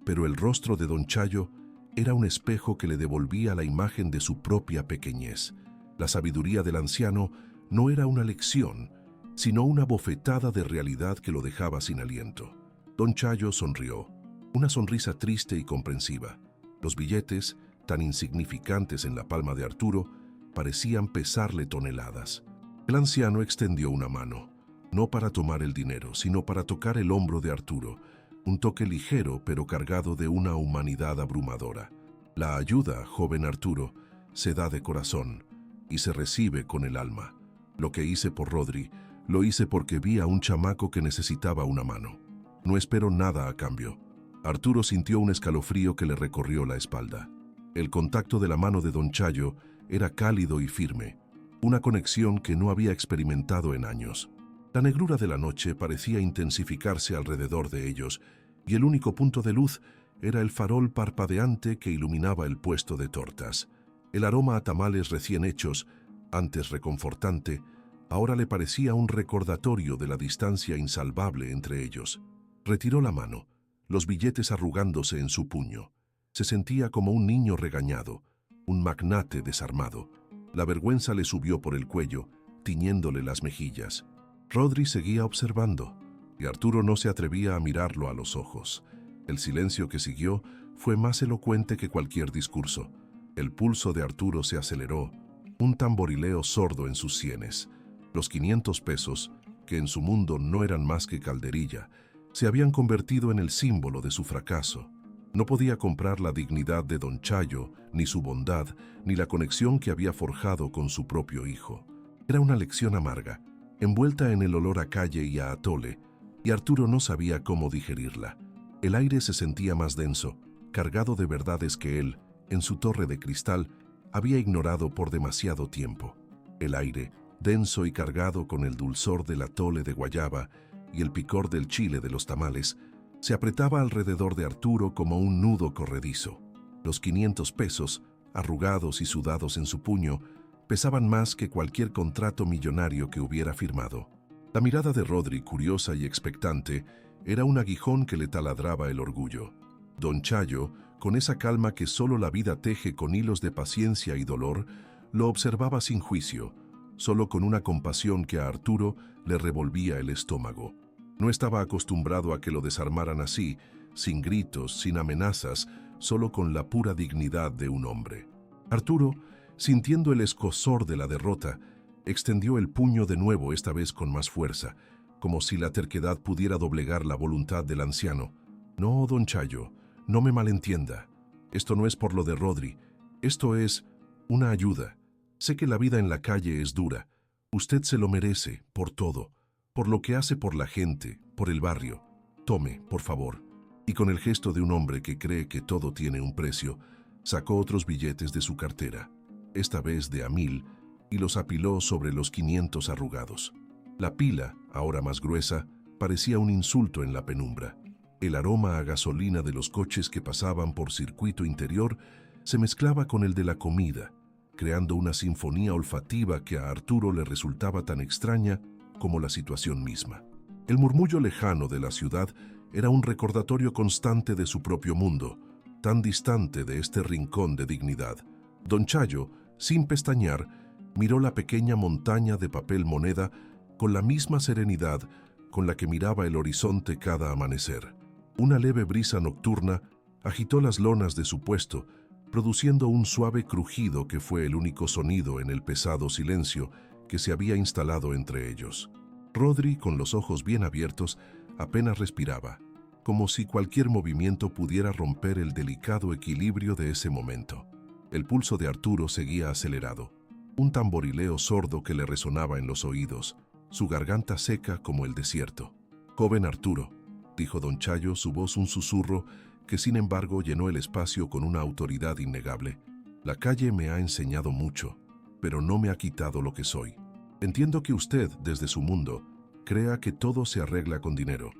Pero el rostro de don Chayo era un espejo que le devolvía la imagen de su propia pequeñez. La sabiduría del anciano no era una lección, sino una bofetada de realidad que lo dejaba sin aliento. Don Chayo sonrió, una sonrisa triste y comprensiva. Los billetes, tan insignificantes en la palma de Arturo, parecían pesarle toneladas. El anciano extendió una mano, no para tomar el dinero, sino para tocar el hombro de Arturo, un toque ligero pero cargado de una humanidad abrumadora. «La ayuda, joven Arturo, se da de corazón y se recibe con el alma. Lo que hice por Rodri, lo hice porque vi a un chamaco que necesitaba una mano. No espero nada a cambio». Arturo sintió un escalofrío que le recorrió la espalda. El contacto de la mano de don Chayo era cálido y firme, una conexión que no había experimentado en años. La negrura de la noche parecía intensificarse alrededor de ellos, y el único punto de luz era el farol parpadeante que iluminaba el puesto de tortas. El aroma a tamales recién hechos, antes reconfortante, ahora le parecía un recordatorio de la distancia insalvable entre ellos. Retiró la mano, los billetes arrugándose en su puño. Se sentía como un niño regañado, un magnate desarmado. La vergüenza le subió por el cuello, tiñéndole las mejillas. Rodri seguía observando, y Arturo no se atrevía a mirarlo a los ojos. El silencio que siguió fue más elocuente que cualquier discurso. El pulso de Arturo se aceleró, un tamborileo sordo en sus sienes. Los 500 pesos, que en su mundo no eran más que calderilla, se habían convertido en el símbolo de su fracaso. No podía comprar la dignidad de don Chayo, ni su bondad, ni la conexión que había forjado con su propio hijo. Era una lección amarga, envuelta en el olor a calle y a atole, y Arturo no sabía cómo digerirla. El aire se sentía más denso, cargado de verdades que él, en su torre de cristal, había ignorado por demasiado tiempo. El aire, denso y cargado con el dulzor del atole de guayaba y el picor del chile de los tamales, se apretaba alrededor de Arturo como un nudo corredizo. Los 500 pesos, arrugados y sudados en su puño, pesaban más que cualquier contrato millonario que hubiera firmado. La mirada de Rodri, curiosa y expectante, era un aguijón que le taladraba el orgullo. Don Chayo, con esa calma que solo la vida teje con hilos de paciencia y dolor, lo observaba sin juicio, solo con una compasión que a Arturo le revolvía el estómago. No estaba acostumbrado a que lo desarmaran así, sin gritos, sin amenazas, solo con la pura dignidad de un hombre. Arturo, sintiendo el escozor de la derrota, extendió el puño de nuevo, esta vez con más fuerza, como si la terquedad pudiera doblegar la voluntad del anciano. No, don Chayo, no me malentienda. Esto no es por lo de Rodri. Esto es una ayuda. Sé que la vida en la calle es dura. Usted se lo merece, por todo. Por lo que hace por la gente, por el barrio. Tome, por favor. Y con el gesto de un hombre que cree que todo tiene un precio, sacó otros billetes de su cartera, esta vez de a 1000, y los apiló sobre los 500 arrugados. La pila, ahora más gruesa, parecía un insulto en la penumbra. El aroma a gasolina de los coches que pasaban por circuito interior se mezclaba con el de la comida, creando una sinfonía olfativa que a Arturo le resultaba tan extraña como la situación misma. El murmullo lejano de la ciudad era un recordatorio constante de su propio mundo, tan distante de este rincón de dignidad. Don Chayo, sin pestañear, miró la pequeña montaña de papel moneda con la misma serenidad con la que miraba el horizonte cada amanecer. Una leve brisa nocturna agitó las lonas de su puesto, produciendo un suave crujido que fue el único sonido en el pesado silencio que se había instalado entre ellos. Rodri, con los ojos bien abiertos, apenas respiraba, como si cualquier movimiento pudiera romper el delicado equilibrio de ese momento. El pulso de Arturo seguía acelerado, un tamborileo sordo que le resonaba en los oídos, su garganta seca como el desierto. «Joven Arturo», dijo don Chayo, su voz un susurro que sin embargo llenó el espacio con una autoridad innegable. «La calle me ha enseñado mucho, pero no me ha quitado lo que soy. Entiendo que usted, desde su mundo, crea que todo se arregla con dinero,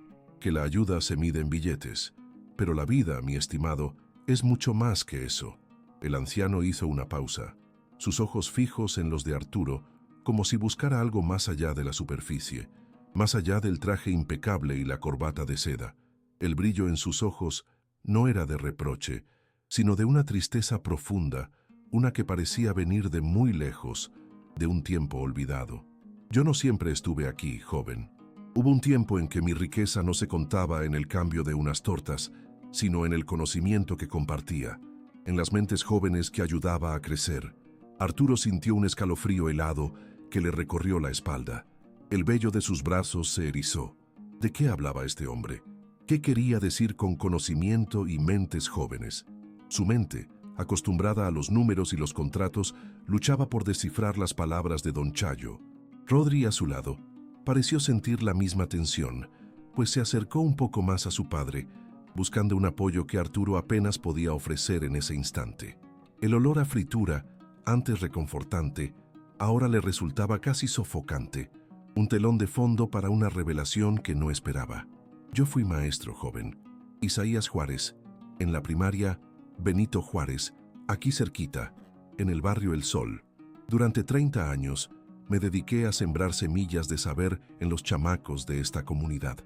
que la ayuda se mide en billetes, pero la vida, mi estimado, es mucho más que eso». El anciano hizo una pausa, sus ojos fijos en los de Arturo, como si buscara algo más allá de la superficie, más allá del traje impecable y la corbata de seda. El brillo en sus ojos no era de reproche, sino de una tristeza profunda, una que parecía venir de muy lejos, de un tiempo olvidado. «Yo no siempre estuve aquí, joven. Hubo un tiempo en que mi riqueza no se contaba en el cambio de unas tortas, sino en el conocimiento que compartía, en las mentes jóvenes que ayudaba a crecer». Arturo sintió un escalofrío helado que le recorrió la espalda. El vello de sus brazos se erizó. ¿De qué hablaba este hombre? ¿Qué quería decir con conocimiento y mentes jóvenes? Su mente, acostumbrada a los números y los contratos, luchaba por descifrar las palabras de don Chayo. Rodri, a su lado, pareció sentir la misma tensión, pues se acercó un poco más a su padre, buscando un apoyo que Arturo apenas podía ofrecer en ese instante. El olor a fritura, antes reconfortante, ahora le resultaba casi sofocante, un telón de fondo para una revelación que no esperaba. «Yo fui maestro, joven. Isaías Juárez, en la primaria Benito Juárez, aquí cerquita, en el barrio El Sol. Durante 30 años me dediqué a sembrar semillas de saber en los chamacos de esta comunidad.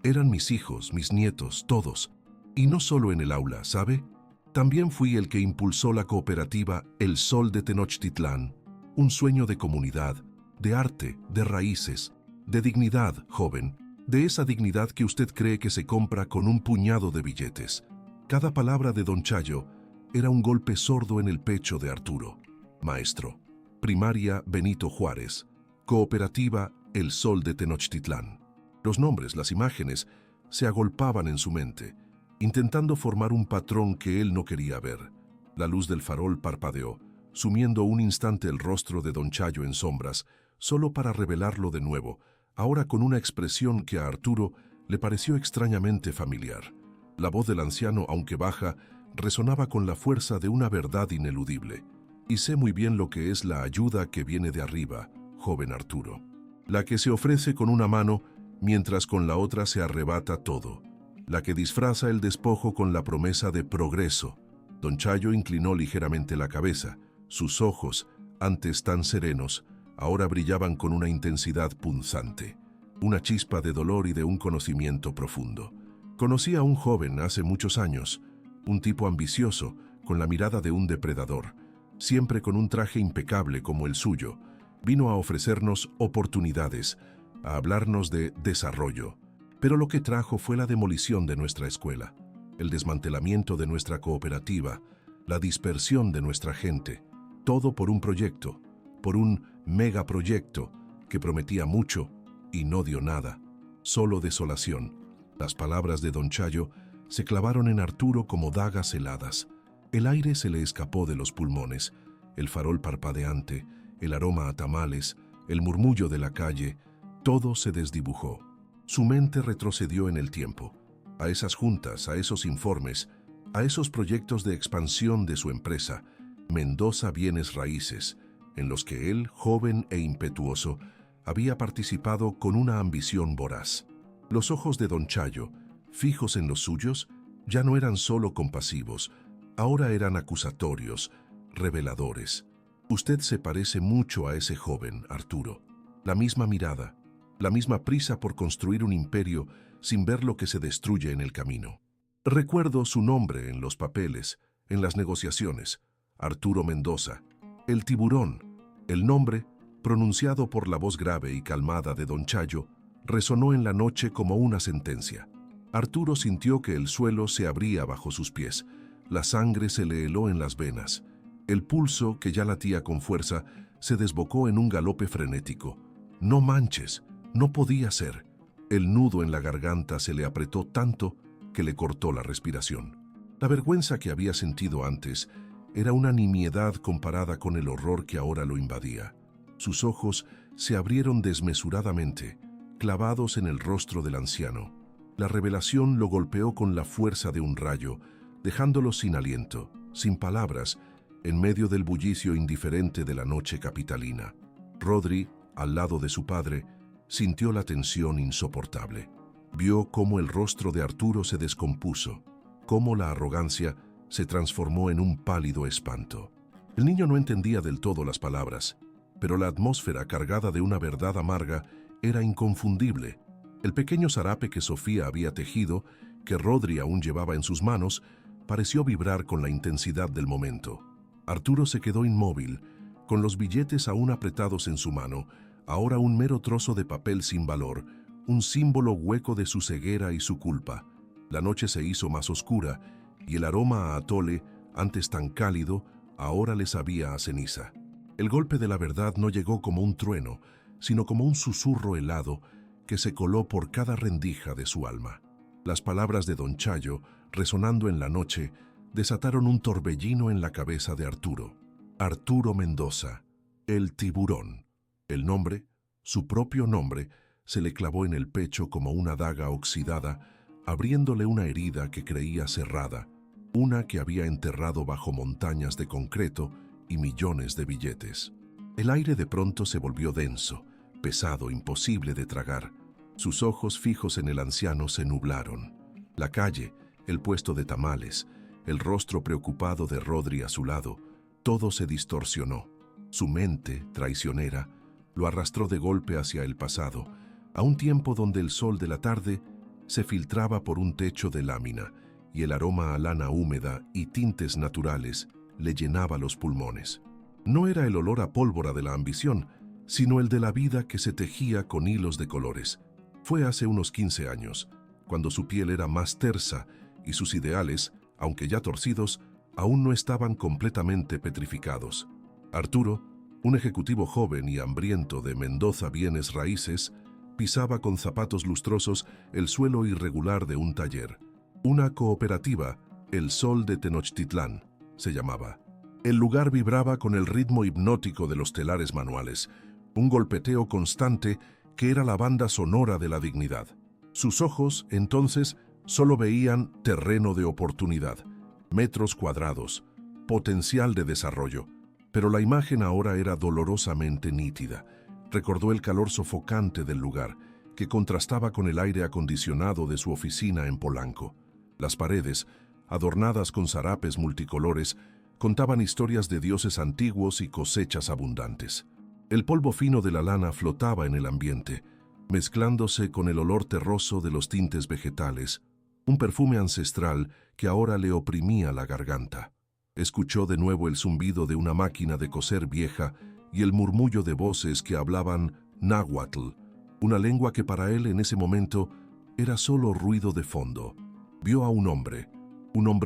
Eran mis hijos, mis nietos, todos. Y no solo en el aula, ¿sabe? También fui el que impulsó la cooperativa El Sol de Tenochtitlán, un sueño de comunidad, de arte, de raíces, de dignidad, joven, de esa dignidad que usted cree que se compra con un puñado de billetes. Cada palabra de don Chayo era un golpe sordo en el pecho de Arturo. Maestro, primaria Benito Juárez, cooperativa El Sol de Tenochtitlán. Los nombres, las imágenes, se agolpaban en su mente, intentando formar un patrón que él no quería ver. La luz del farol parpadeó, sumiendo un instante el rostro de don Chayo en sombras, solo para revelarlo de nuevo, ahora con una expresión que a Arturo le pareció extrañamente familiar. La voz del anciano, aunque baja, resonaba con la fuerza de una verdad ineludible. Y sé muy bien lo que es la ayuda que viene de arriba, joven Arturo. La que se ofrece con una mano, mientras con la otra se arrebata todo. La que disfraza el despojo con la promesa de progreso. Don Chayo inclinó ligeramente la cabeza. Sus ojos, antes tan serenos, ahora brillaban con una intensidad punzante, una chispa de dolor y de un conocimiento profundo. Conocí a un joven hace muchos años, un tipo ambicioso, con la mirada de un depredador, siempre con un traje impecable como el suyo. Vino a ofrecernos oportunidades, a hablarnos de desarrollo. Pero lo que trajo fue la demolición de nuestra escuela, el desmantelamiento de nuestra cooperativa, la dispersión de nuestra gente, todo por un proyecto, por un megaproyecto que prometía mucho y no dio nada, solo desolación. Las palabras de don Chayo se clavaron en Arturo como dagas heladas. El aire se le escapó de los pulmones, el farol parpadeante, el aroma a tamales, el murmullo de la calle, todo se desdibujó. Su mente retrocedió en el tiempo, a esas juntas, a esos informes, a esos proyectos de expansión de su empresa, Mendoza Bienes Raíces, en los que él, joven e impetuoso, había participado con una ambición voraz. Los ojos de don Chayo, fijos en los suyos, ya no eran solo compasivos, ahora eran acusatorios, reveladores. Usted se parece mucho a ese joven, Arturo. La misma mirada, la misma prisa por construir un imperio sin ver lo que se destruye en el camino. Recuerdo su nombre en los papeles, en las negociaciones, Arturo Mendoza, el tiburón. El nombre, pronunciado por la voz grave y calmada de don Chayo, resonó en la noche como una sentencia. Arturo sintió que el suelo se abría bajo sus pies, la sangre se le heló en las venas. El pulso, que ya latía con fuerza, se desbocó en un galope frenético. No manches, no podía ser. El nudo en la garganta se le apretó tanto que le cortó la respiración. La vergüenza que había sentido antes era una nimiedad comparada con el horror que ahora lo invadía. Sus ojos se abrieron desmesuradamente, clavados en el rostro del anciano. La revelación lo golpeó con la fuerza de un rayo, dejándolo sin aliento, sin palabras, en medio del bullicio indiferente de la noche capitalina. Rodri, al lado de su padre, sintió la tensión insoportable. Vio cómo el rostro de Arturo se descompuso, cómo la arrogancia se transformó en un pálido espanto. El niño no entendía del todo las palabras, pero la atmósfera cargada de una verdad amarga era inconfundible. El pequeño zarape que Sofía había tejido, que Rodri aún llevaba en sus manos, pareció vibrar con la intensidad del momento. Arturo se quedó inmóvil, con los billetes aún apretados en su mano, ahora un mero trozo de papel sin valor, un símbolo hueco de su ceguera y su culpa. La noche se hizo más oscura, y el aroma a atole, antes tan cálido, ahora le sabía a ceniza. El golpe de la verdad no llegó como un trueno, sino como un susurro helado que se coló por cada rendija de su alma. Las palabras de don Chayo, resonando en la noche, desataron un torbellino en la cabeza de Arturo. Arturo Mendoza, el tiburón. El nombre, su propio nombre, se le clavó en el pecho como una daga oxidada, abriéndole una herida que creía cerrada, una que había enterrado bajo montañas de concreto y millones de billetes. El aire de pronto se volvió denso, pesado, imposible de tragar. Sus ojos fijos en el anciano se nublaron. La calle, el puesto de tamales, el rostro preocupado de Rodri a su lado, todo se distorsionó. Su mente, traicionera, lo arrastró de golpe hacia el pasado, a un tiempo donde el sol de la tarde se filtraba por un techo de lámina y el aroma a lana húmeda y tintes naturales le llenaba los pulmones. No era el olor a pólvora de la ambición, sino el de la vida que se tejía con hilos de colores. Fue hace unos 15 años, cuando su piel era más tersa y sus ideales, aunque ya torcidos, aún no estaban completamente petrificados. Arturo, un ejecutivo joven y hambriento de Mendoza Bienes Raíces, pisaba con zapatos lustrosos el suelo irregular de un taller. Una cooperativa, El Sol de Tenochtitlán, se llamaba. El lugar vibraba con el ritmo hipnótico de los telares manuales, un golpeteo constante que era la banda sonora de la dignidad. Sus ojos, entonces, solo veían terreno de oportunidad, metros cuadrados, potencial de desarrollo, pero la imagen ahora era dolorosamente nítida. Recordó el calor sofocante del lugar, que contrastaba con el aire acondicionado de su oficina en Polanco. Las paredes, adornadas con zarapes multicolores, contaban historias de dioses antiguos y cosechas abundantes. El polvo fino de la lana flotaba en el ambiente, mezclándose con el olor terroso de los tintes vegetales, un perfume ancestral que ahora le oprimía la garganta. Escuchó de nuevo el zumbido de una máquina de coser vieja y el murmullo de voces que hablaban náhuatl, una lengua que para él en ese momento era solo ruido de fondo. Vio a un hombre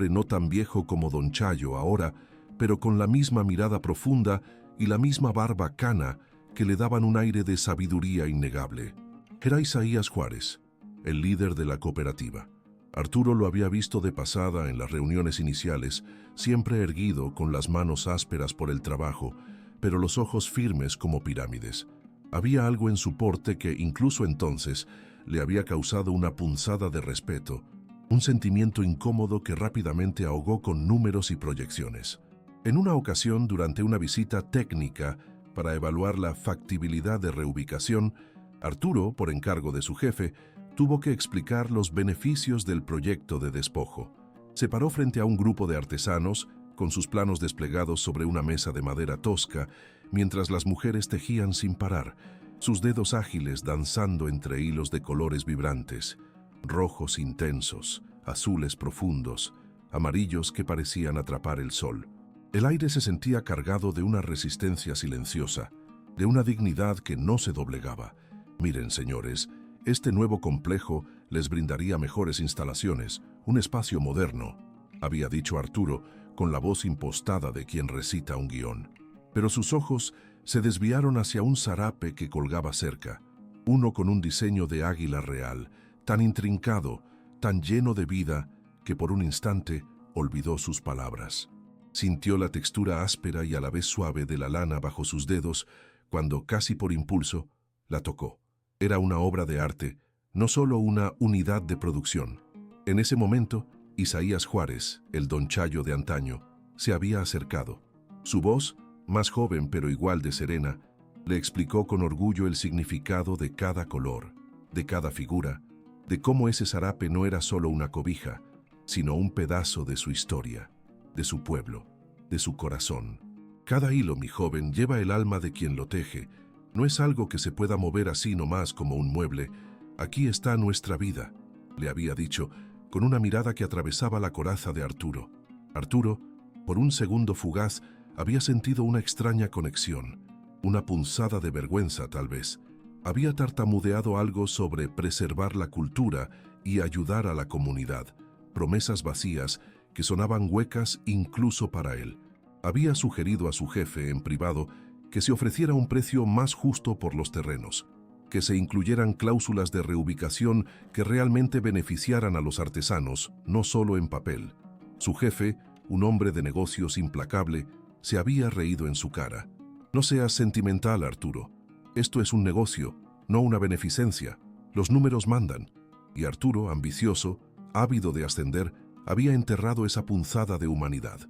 no tan viejo como Don Chayo ahora, pero con la misma mirada profunda y la misma barba cana que le daban un aire de sabiduría innegable. Era Isaías Juárez, el líder de la cooperativa. Arturo lo había visto de pasada en las reuniones iniciales, siempre erguido con las manos ásperas por el trabajo, pero los ojos firmes como pirámides. Había algo en su porte que incluso entonces le había causado una punzada de respeto, un sentimiento incómodo que rápidamente ahogó con números y proyecciones. En una ocasión, durante una visita técnica para evaluar la factibilidad de reubicación, Arturo, por encargo de su jefe, tuvo que explicar los beneficios del proyecto de despojo. Se paró frente a un grupo de artesanos, con sus planos desplegados sobre una mesa de madera tosca, mientras las mujeres tejían sin parar, sus dedos ágiles danzando entre hilos de colores vibrantes, rojos intensos, azules profundos, amarillos que parecían atrapar el sol. El aire se sentía cargado de una resistencia silenciosa, de una dignidad que no se doblegaba. Miren, señores, este nuevo complejo les brindaría mejores instalaciones, un espacio moderno, había dicho Arturo con la voz impostada de quien recita un guión. Pero sus ojos se desviaron hacia un zarape que colgaba cerca, uno con un diseño de águila real, tan intrincado, tan lleno de vida, que por un instante olvidó sus palabras. Sintió la textura áspera y a la vez suave de la lana bajo sus dedos cuando, casi por impulso, la tocó. Era una obra de arte, no solo una unidad de producción. En ese momento, Isaías Juárez, el Don Chayo de antaño, se había acercado. Su voz, más joven pero igual de serena, le explicó con orgullo el significado de cada color, de cada figura, de cómo ese zarape no era solo una cobija, sino un pedazo de su historia, de su pueblo, de su corazón. Cada hilo, mi joven, lleva el alma de quien lo teje. No es algo que se pueda mover así nomás como un mueble. Aquí está nuestra vida, le había dicho, con una mirada que atravesaba la coraza de Arturo. Arturo, por un segundo fugaz, había sentido una extraña conexión, una punzada de vergüenza tal vez. Había tartamudeado algo sobre preservar la cultura y ayudar a la comunidad, promesas vacías que sonaban huecas incluso para él. Había sugerido a su jefe en privado que se ofreciera un precio más justo por los terrenos, que se incluyeran cláusulas de reubicación que realmente beneficiaran a los artesanos, no solo en papel. Su jefe, un hombre de negocios implacable, se había reído en su cara. No seas sentimental, Arturo. Esto es un negocio, no una beneficencia. Los números mandan. Y Arturo, ambicioso, ávido de ascender, había enterrado esa punzada de humanidad.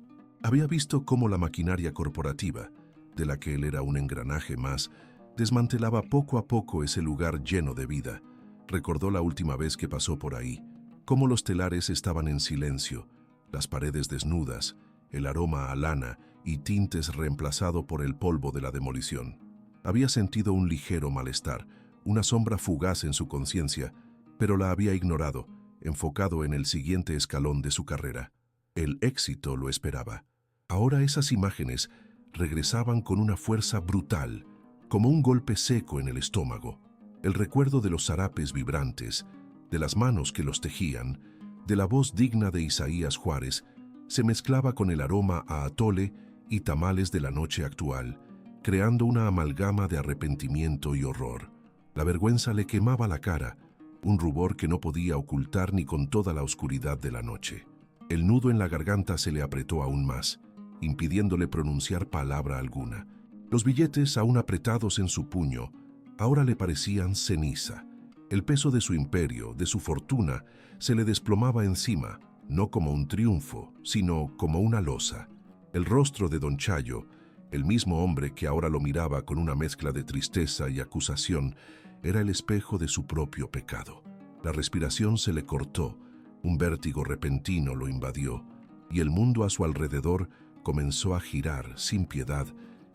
Había visto cómo la maquinaria corporativa, de la que él era un engranaje más, desmantelaba poco a poco ese lugar lleno de vida. Recordó la última vez que pasó por ahí, cómo los telares estaban en silencio, las paredes desnudas, el aroma a lana y tintes reemplazado por el polvo de la demolición. Había sentido un ligero malestar, una sombra fugaz en su conciencia, pero la había ignorado, enfocado en el siguiente escalón de su carrera. El éxito lo esperaba. Ahora esas imágenes regresaban con una fuerza brutal, como un golpe seco en el estómago. El recuerdo de los zarapes vibrantes, de las manos que los tejían, de la voz digna de Isaías Juárez, se mezclaba con el aroma a atole y tamales de la noche actual, creando una amalgama de arrepentimiento y horror. La vergüenza le quemaba la cara, un rubor que no podía ocultar ni con toda la oscuridad de la noche. El nudo en la garganta se le apretó aún más, impidiéndole pronunciar palabra alguna. Los billetes, aún apretados en su puño, ahora le parecían ceniza. El peso de su imperio, de su fortuna, se le desplomaba encima, no como un triunfo, sino como una losa. El rostro de don Chayo, el mismo hombre que ahora lo miraba con una mezcla de tristeza y acusación, era el espejo de su propio pecado. La respiración se le cortó, un vértigo repentino lo invadió, y el mundo a su alrededor comenzó a girar sin piedad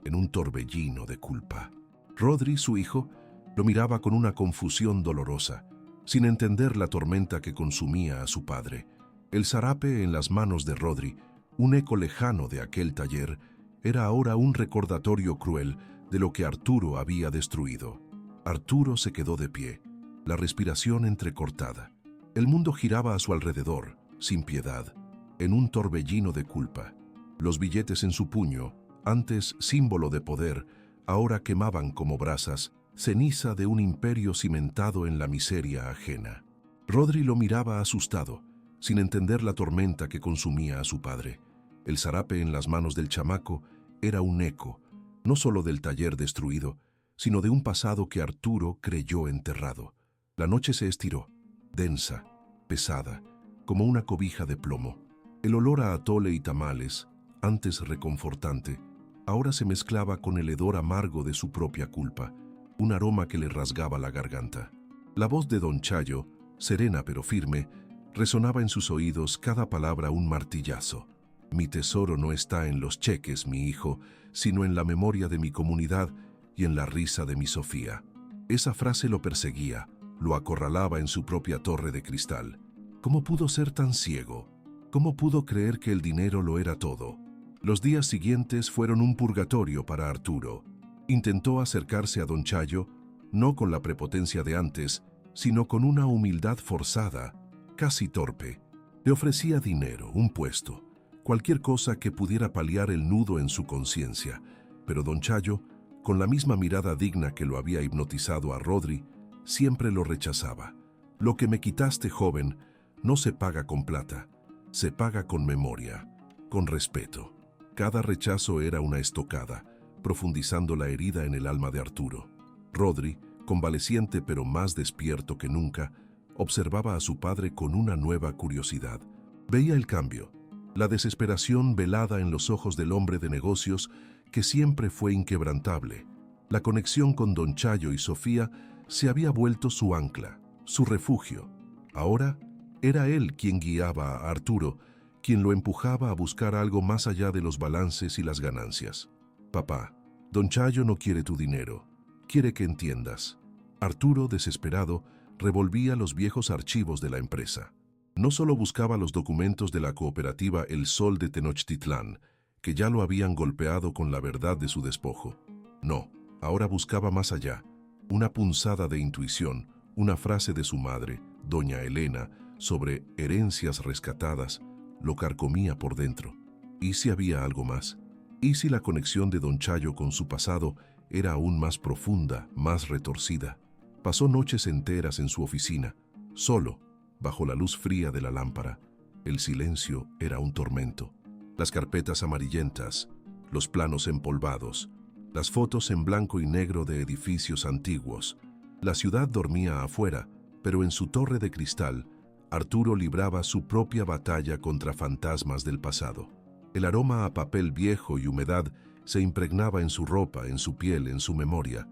en un torbellino de culpa. Rodri, su hijo, lo miraba con una confusión dolorosa, sin entender la tormenta que consumía a su padre. El zarape en las manos de Rodri, un eco lejano de aquel taller, era ahora un recordatorio cruel de lo que Arturo había destruido. Arturo se quedó de pie, la respiración entrecortada. El mundo giraba a su alrededor, sin piedad, en un torbellino de culpa. Los billetes en su puño, antes símbolo de poder, ahora quemaban como brasas, ceniza de un imperio cimentado en la miseria ajena. Rodri lo miraba asustado, sin entender la tormenta que consumía a su padre. El zarape en las manos del chamaco era un eco, no solo del taller destruido, sino de un pasado que Arturo creyó enterrado. La noche se estiró, densa, pesada, como una cobija de plomo. El olor a atole y tamales, antes reconfortante, ahora se mezclaba con el hedor amargo de su propia culpa, un aroma que le rasgaba la garganta. La voz de don Chayo, serena pero firme, resonaba en sus oídos cada palabra un martillazo. Mi tesoro no está en los cheques, mi hijo, sino en la memoria de mi comunidad y en la risa de mi Sofía. Esa frase lo perseguía, lo acorralaba en su propia torre de cristal. ¿Cómo pudo ser tan ciego? ¿Cómo pudo creer que el dinero lo era todo? Los días siguientes fueron un purgatorio para Arturo. Intentó acercarse a don Chayo, no con la prepotencia de antes, sino con una humildad forzada, casi torpe. Le ofrecía dinero, un puesto, cualquier cosa que pudiera paliar el nudo en su conciencia, pero don Chayo, con la misma mirada digna que lo había hipnotizado a Rodri, siempre lo rechazaba. Lo que me quitaste, joven, no se paga con plata, se paga con memoria, con respeto. Cada rechazo era una estocada, profundizando la herida en el alma de Arturo. Rodri, convaleciente pero más despierto que nunca, observaba a su padre con una nueva curiosidad. Veía el cambio, la desesperación velada en los ojos del hombre de negocios que siempre fue inquebrantable. La conexión con don Chayo y Sofía se había vuelto su ancla, su refugio. Ahora era él quien guiaba a Arturo, quien lo empujaba a buscar algo más allá de los balances y las ganancias. Papá, don Chayo no quiere tu dinero, quiere que entiendas. Arturo, desesperado, revolvía los viejos archivos de la empresa. No solo buscaba los documentos de la cooperativa El Sol de Tenochtitlán, que ya lo habían golpeado con la verdad de su despojo. No, ahora buscaba más allá. Una punzada de intuición, una frase de su madre, doña Elena, sobre herencias rescatadas, lo carcomía por dentro. ¿Y si había algo más? ¿Y si la conexión de don Chayo con su pasado era aún más profunda, más retorcida? Pasó noches enteras en su oficina, solo, bajo la luz fría de la lámpara. El silencio era un tormento. Las carpetas amarillentas, los planos empolvados, las fotos en blanco y negro de edificios antiguos. La ciudad dormía afuera, pero en su torre de cristal, Arturo libraba su propia batalla contra fantasmas del pasado. El aroma a papel viejo y humedad se impregnaba en su ropa, en su piel, en su memoria,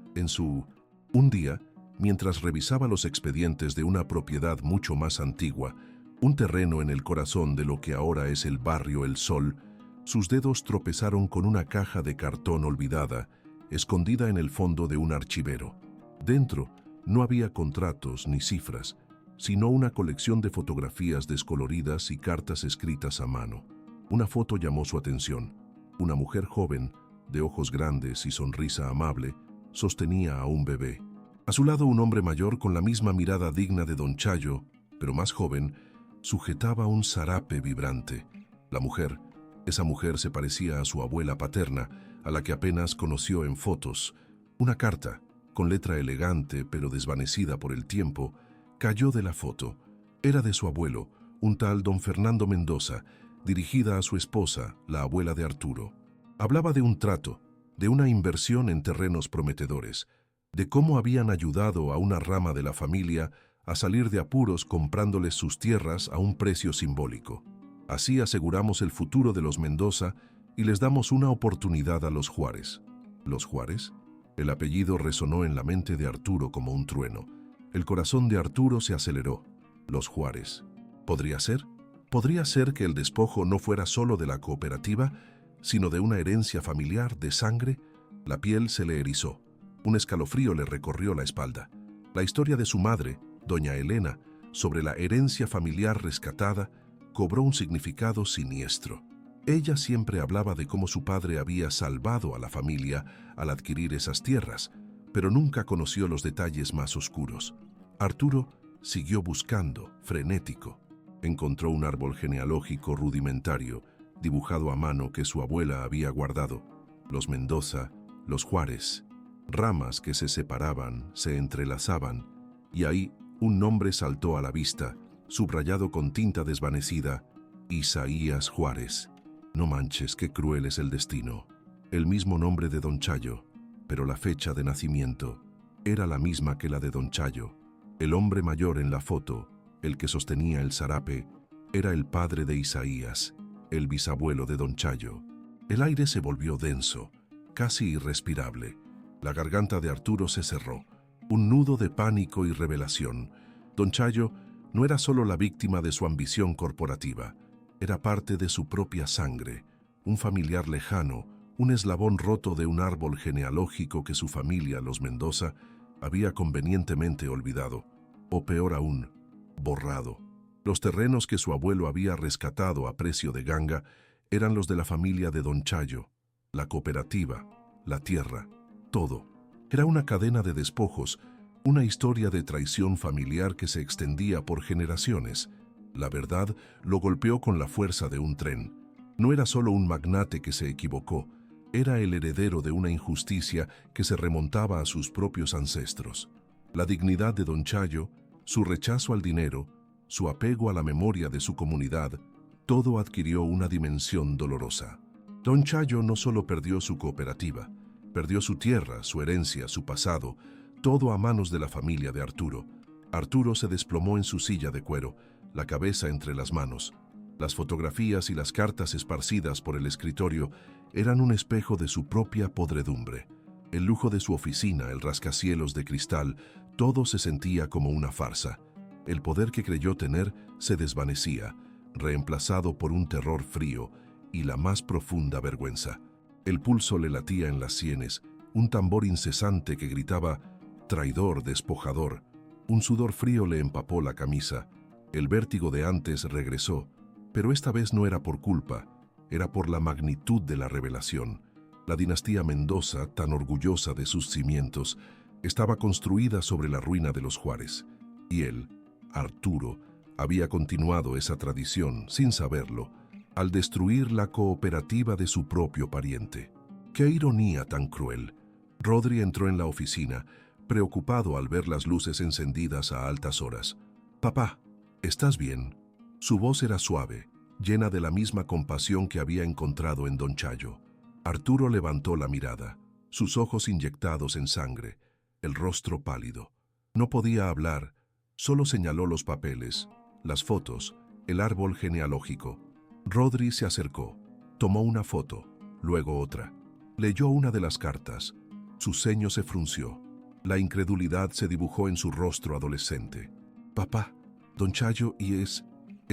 Un día, mientras revisaba los expedientes de una propiedad mucho más antigua, un terreno en el corazón de lo que ahora es el barrio El Sol, sus dedos tropezaron con una caja de cartón olvidada, escondida en el fondo de un archivero. Dentro no había contratos ni cifras, sino una colección de fotografías descoloridas y cartas escritas a mano. Una foto llamó su atención. Una mujer joven, de ojos grandes y sonrisa amable, sostenía a un bebé. A su lado un hombre mayor con la misma mirada digna de Don Chayo, pero más joven, sujetaba un zarape vibrante. La mujer, esa mujer se parecía a su abuela paterna, a la que apenas conoció en fotos. Una carta, con letra elegante pero desvanecida por el tiempo, cayó de la foto. Era de su abuelo, un tal don Fernando Mendoza, dirigida a su esposa, la abuela de Arturo. Hablaba de un trato, de una inversión en terrenos prometedores, de cómo habían ayudado a una rama de la familia a salir de apuros comprándoles sus tierras a un precio simbólico. Así aseguramos el futuro de los Mendoza y les damos una oportunidad a los Juárez. ¿Los Juárez? El apellido resonó en la mente de Arturo como un trueno. El corazón de Arturo se aceleró. Los Juárez. ¿Podría ser? ¿Podría ser que el despojo no fuera solo de la cooperativa, sino de una herencia familiar de sangre? La piel se le erizó. Un escalofrío le recorrió la espalda. La historia de su madre, doña Elena, sobre la herencia familiar rescatada, cobró un significado siniestro. Ella siempre hablaba de cómo su padre había salvado a la familia al adquirir esas tierras, pero nunca conoció los detalles más oscuros. Arturo siguió buscando, frenético. Encontró un árbol genealógico rudimentario, dibujado a mano que su abuela había guardado. Los Mendoza, los Juárez, ramas que se separaban, se entrelazaban, y ahí un nombre saltó a la vista, subrayado con tinta desvanecida: Isaías Juárez. No manches, qué cruel es el destino. El mismo nombre de Don Chayo, pero la fecha de nacimiento era la misma que la de Don Chayo. El hombre mayor en la foto, el que sostenía el zarape, era el padre de Isaías, el bisabuelo de Don Chayo. El aire se volvió denso, casi irrespirable. La garganta de Arturo se cerró, un nudo de pánico y revelación. Don Chayo no era solo la víctima de su ambición corporativa, era parte de su propia sangre, un familiar lejano, un eslabón roto de un árbol genealógico que su familia, los Mendoza, había convenientemente olvidado, o peor aún, borrado. Los terrenos que su abuelo había rescatado a precio de ganga eran los de la familia de Don Chayo, la cooperativa, la tierra, todo. Era una cadena de despojos, una historia de traición familiar que se extendía por generaciones. La verdad lo golpeó con la fuerza de un tren. No era solo un magnate que se equivocó, era el heredero de una injusticia que se remontaba a sus propios ancestros. La dignidad de Don Chayo, su rechazo al dinero, su apego a la memoria de su comunidad, todo adquirió una dimensión dolorosa. Don Chayo no solo perdió su cooperativa, perdió su tierra, su herencia, su pasado, todo a manos de la familia de Arturo. Arturo se desplomó en su silla de cuero, la cabeza entre las manos. Las fotografías y las cartas esparcidas por el escritorio eran un espejo de su propia podredumbre. El lujo de su oficina, el rascacielos de cristal, todo se sentía como una farsa. El poder que creyó tener se desvanecía, reemplazado por un terror frío y la más profunda vergüenza. El pulso le latía en las sienes, un tambor incesante que gritaba: traidor, despojador. Un sudor frío le empapó la camisa. El vértigo de antes regresó, pero esta vez no era por culpa, era por la magnitud de la revelación. La dinastía Mendoza, tan orgullosa de sus cimientos, estaba construida sobre la ruina de los Juárez. Y él, Arturo, había continuado esa tradición, sin saberlo, al destruir la cooperativa de su propio pariente. ¡Qué ironía tan cruel! Rodri entró en la oficina, preocupado al ver las luces encendidas a altas horas. «Papá, ¿estás bien?» Su voz era suave, llena de la misma compasión que había encontrado en Don Chayo. Arturo levantó la mirada, sus ojos inyectados en sangre, el rostro pálido. No podía hablar, solo señaló los papeles, las fotos, el árbol genealógico. Rodri se acercó, tomó una foto, luego otra. Leyó una de las cartas. Su ceño se frunció. La incredulidad se dibujó en su rostro adolescente. «Papá, Don Chayo es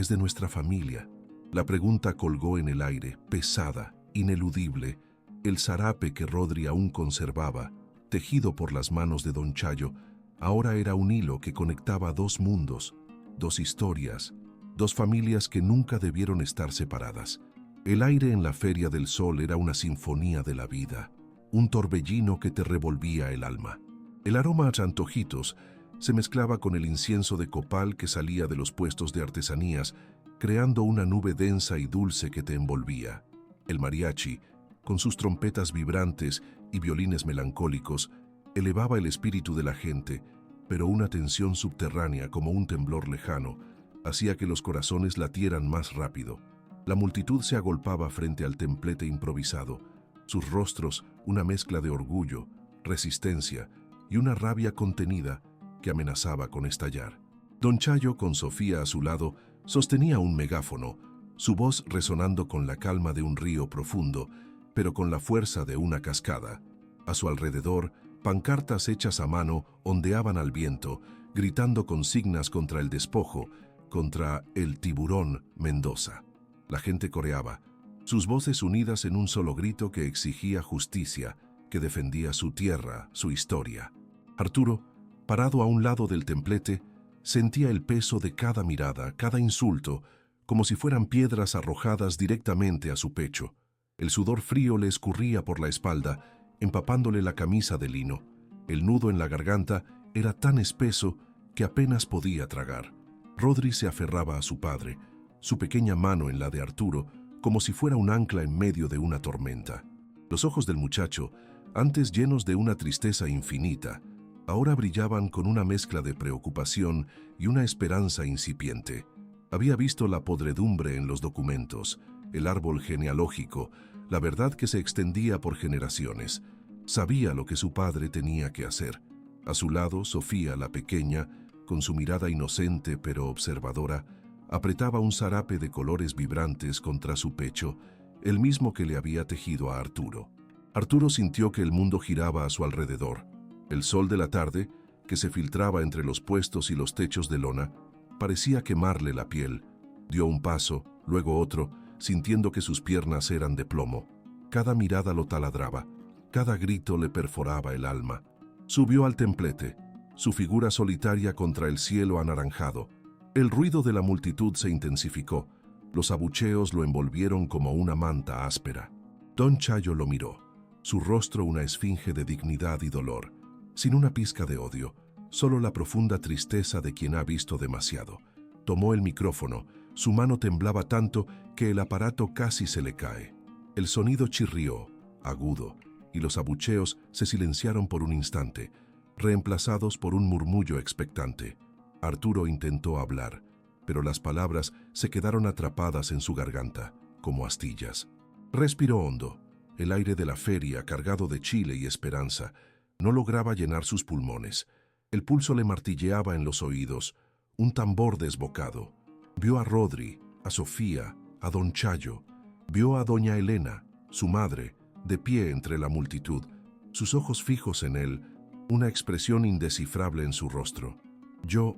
de nuestra familia». La pregunta colgó en el aire, pesada, ineludible. El zarape que Rodri aún conservaba, tejido por las manos de Don Chayo, ahora era un hilo que conectaba dos mundos, dos historias, dos familias que nunca debieron estar separadas. El aire en la Feria del Sol era una sinfonía de la vida, un torbellino que te revolvía el alma. El aroma a antojitos se mezclaba con el incienso de copal que salía de los puestos de artesanías, creando una nube densa y dulce que te envolvía. El mariachi, con sus trompetas vibrantes y violines melancólicos, elevaba el espíritu de la gente, pero una tensión subterránea como un temblor lejano hacía que los corazones latieran más rápido. La multitud se agolpaba frente al templete improvisado, sus rostros una mezcla de orgullo, resistencia y una rabia contenida que amenazaba con estallar. Don Chayo, con Sofía a su lado, sostenía un megáfono, su voz resonando con la calma de un río profundo, pero con la fuerza de una cascada. A su alrededor, pancartas hechas a mano ondeaban al viento, gritando consignas contra el despojo, contra el tiburón Mendoza. La gente coreaba, sus voces unidas en un solo grito que exigía justicia, que defendía su tierra, su historia. Arturo, parado a un lado del templete, sentía el peso de cada mirada, cada insulto, como si fueran piedras arrojadas directamente a su pecho. El sudor frío le escurría por la espalda, empapándole la camisa de lino. El nudo en la garganta era tan espeso que apenas podía tragar. Rodri se aferraba a su padre, su pequeña mano en la de Arturo, como si fuera un ancla en medio de una tormenta. Los ojos del muchacho, antes llenos de una tristeza infinita, ahora brillaban con una mezcla de preocupación y una esperanza incipiente. Había visto la podredumbre en los documentos, el árbol genealógico, la verdad que se extendía por generaciones. Sabía lo que su padre tenía que hacer. A su lado, Sofía, la pequeña, con su mirada inocente pero observadora, apretaba un zarape de colores vibrantes contra su pecho, el mismo que le había tejido a Arturo. Arturo sintió que el mundo giraba a su alrededor. El sol de la tarde, que se filtraba entre los puestos y los techos de lona, parecía quemarle la piel. Dio un paso, luego otro, sintiendo que sus piernas eran de plomo. Cada mirada lo taladraba, cada grito le perforaba el alma. Subió al templete, su figura solitaria contra el cielo anaranjado. El ruido de la multitud se intensificó, los abucheos lo envolvieron como una manta áspera. Don Chayo lo miró, su rostro una esfinge de dignidad y dolor, sin una pizca de odio, solo la profunda tristeza de quien ha visto demasiado. Tomó el micrófono, su mano temblaba tanto que el aparato casi se le cae. El sonido chirrió, agudo, y los abucheos se silenciaron por un instante, reemplazados por un murmullo expectante. Arturo intentó hablar, pero las palabras se quedaron atrapadas en su garganta, como astillas. Respiró hondo. El aire de la feria, cargado de chile y esperanza, no lograba llenar sus pulmones. El pulso le martilleaba en los oídos, un tambor desbocado. Vio a Rodri, a Sofía, a Don Chayo. Vio a Doña Elena, su madre, de pie entre la multitud, sus ojos fijos en él, una expresión indescifrable en su rostro. Yo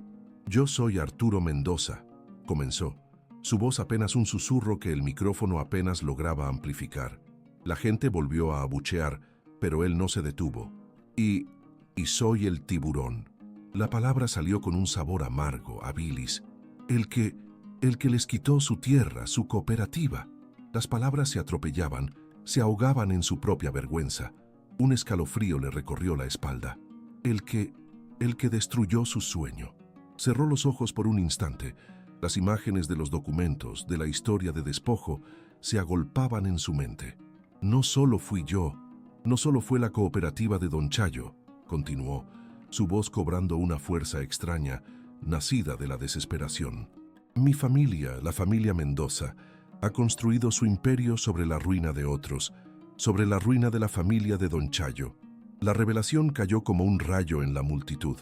soy Arturo Mendoza, comenzó, su voz apenas un susurro que el micrófono apenas lograba amplificar. La gente volvió a abuchear, pero él no se detuvo. Y soy el tiburón. La palabra salió con un sabor amargo, a bilis. El que les quitó su tierra, su cooperativa. Las palabras se atropellaban, se ahogaban en su propia vergüenza. Un escalofrío le recorrió la espalda. El que destruyó su sueño. Cerró los ojos por un instante. Las imágenes de los documentos, de la historia de despojo, se agolpaban en su mente. No solo fui yo, no solo fue la cooperativa de Don Chayo, continuó, su voz cobrando una fuerza extraña, nacida de la desesperación. Mi familia, la familia Mendoza, ha construido su imperio sobre la ruina de otros, sobre la ruina de la familia de Don Chayo. La revelación cayó como un rayo en la multitud.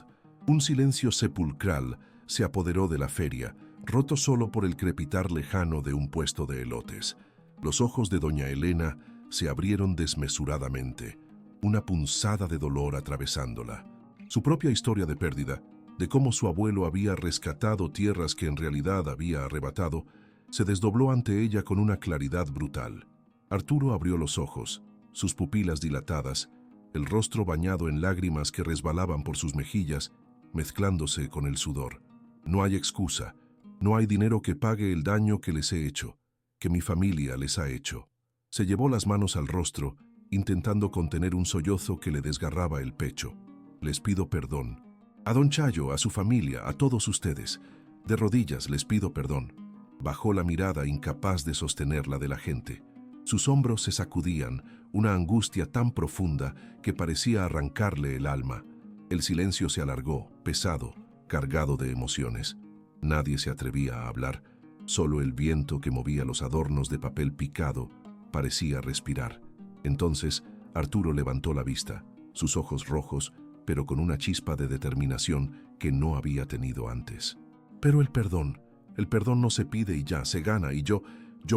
Un silencio sepulcral se apoderó de la feria, roto solo por el crepitar lejano de un puesto de elotes. Los ojos de Doña Elena se abrieron desmesuradamente, una punzada de dolor atravesándola. Su propia historia de pérdida, de cómo su abuelo había rescatado tierras que en realidad había arrebatado, se desdobló ante ella con una claridad brutal. Arturo abrió los ojos, sus pupilas dilatadas, el rostro bañado en lágrimas que resbalaban por sus mejillas, mezclándose con el sudor. No hay excusa. No hay dinero que pague el daño que les he hecho, que mi familia les ha hecho. Se llevó las manos al rostro, intentando contener un sollozo que le desgarraba el pecho. Les pido perdón. A don Chayo, a su familia, a todos ustedes. De rodillas les pido perdón. Bajó la mirada, incapaz de sostener la de la gente. Sus hombros se sacudían, una angustia tan profunda que parecía arrancarle el alma. El silencio se alargó, pesado, cargado de emociones. Nadie se atrevía a hablar. Solo el viento que movía los adornos de papel picado parecía respirar. Entonces, Arturo levantó la vista, sus ojos rojos, pero con una chispa de determinación que no había tenido antes. Pero el perdón no se pide y ya, se gana, y yo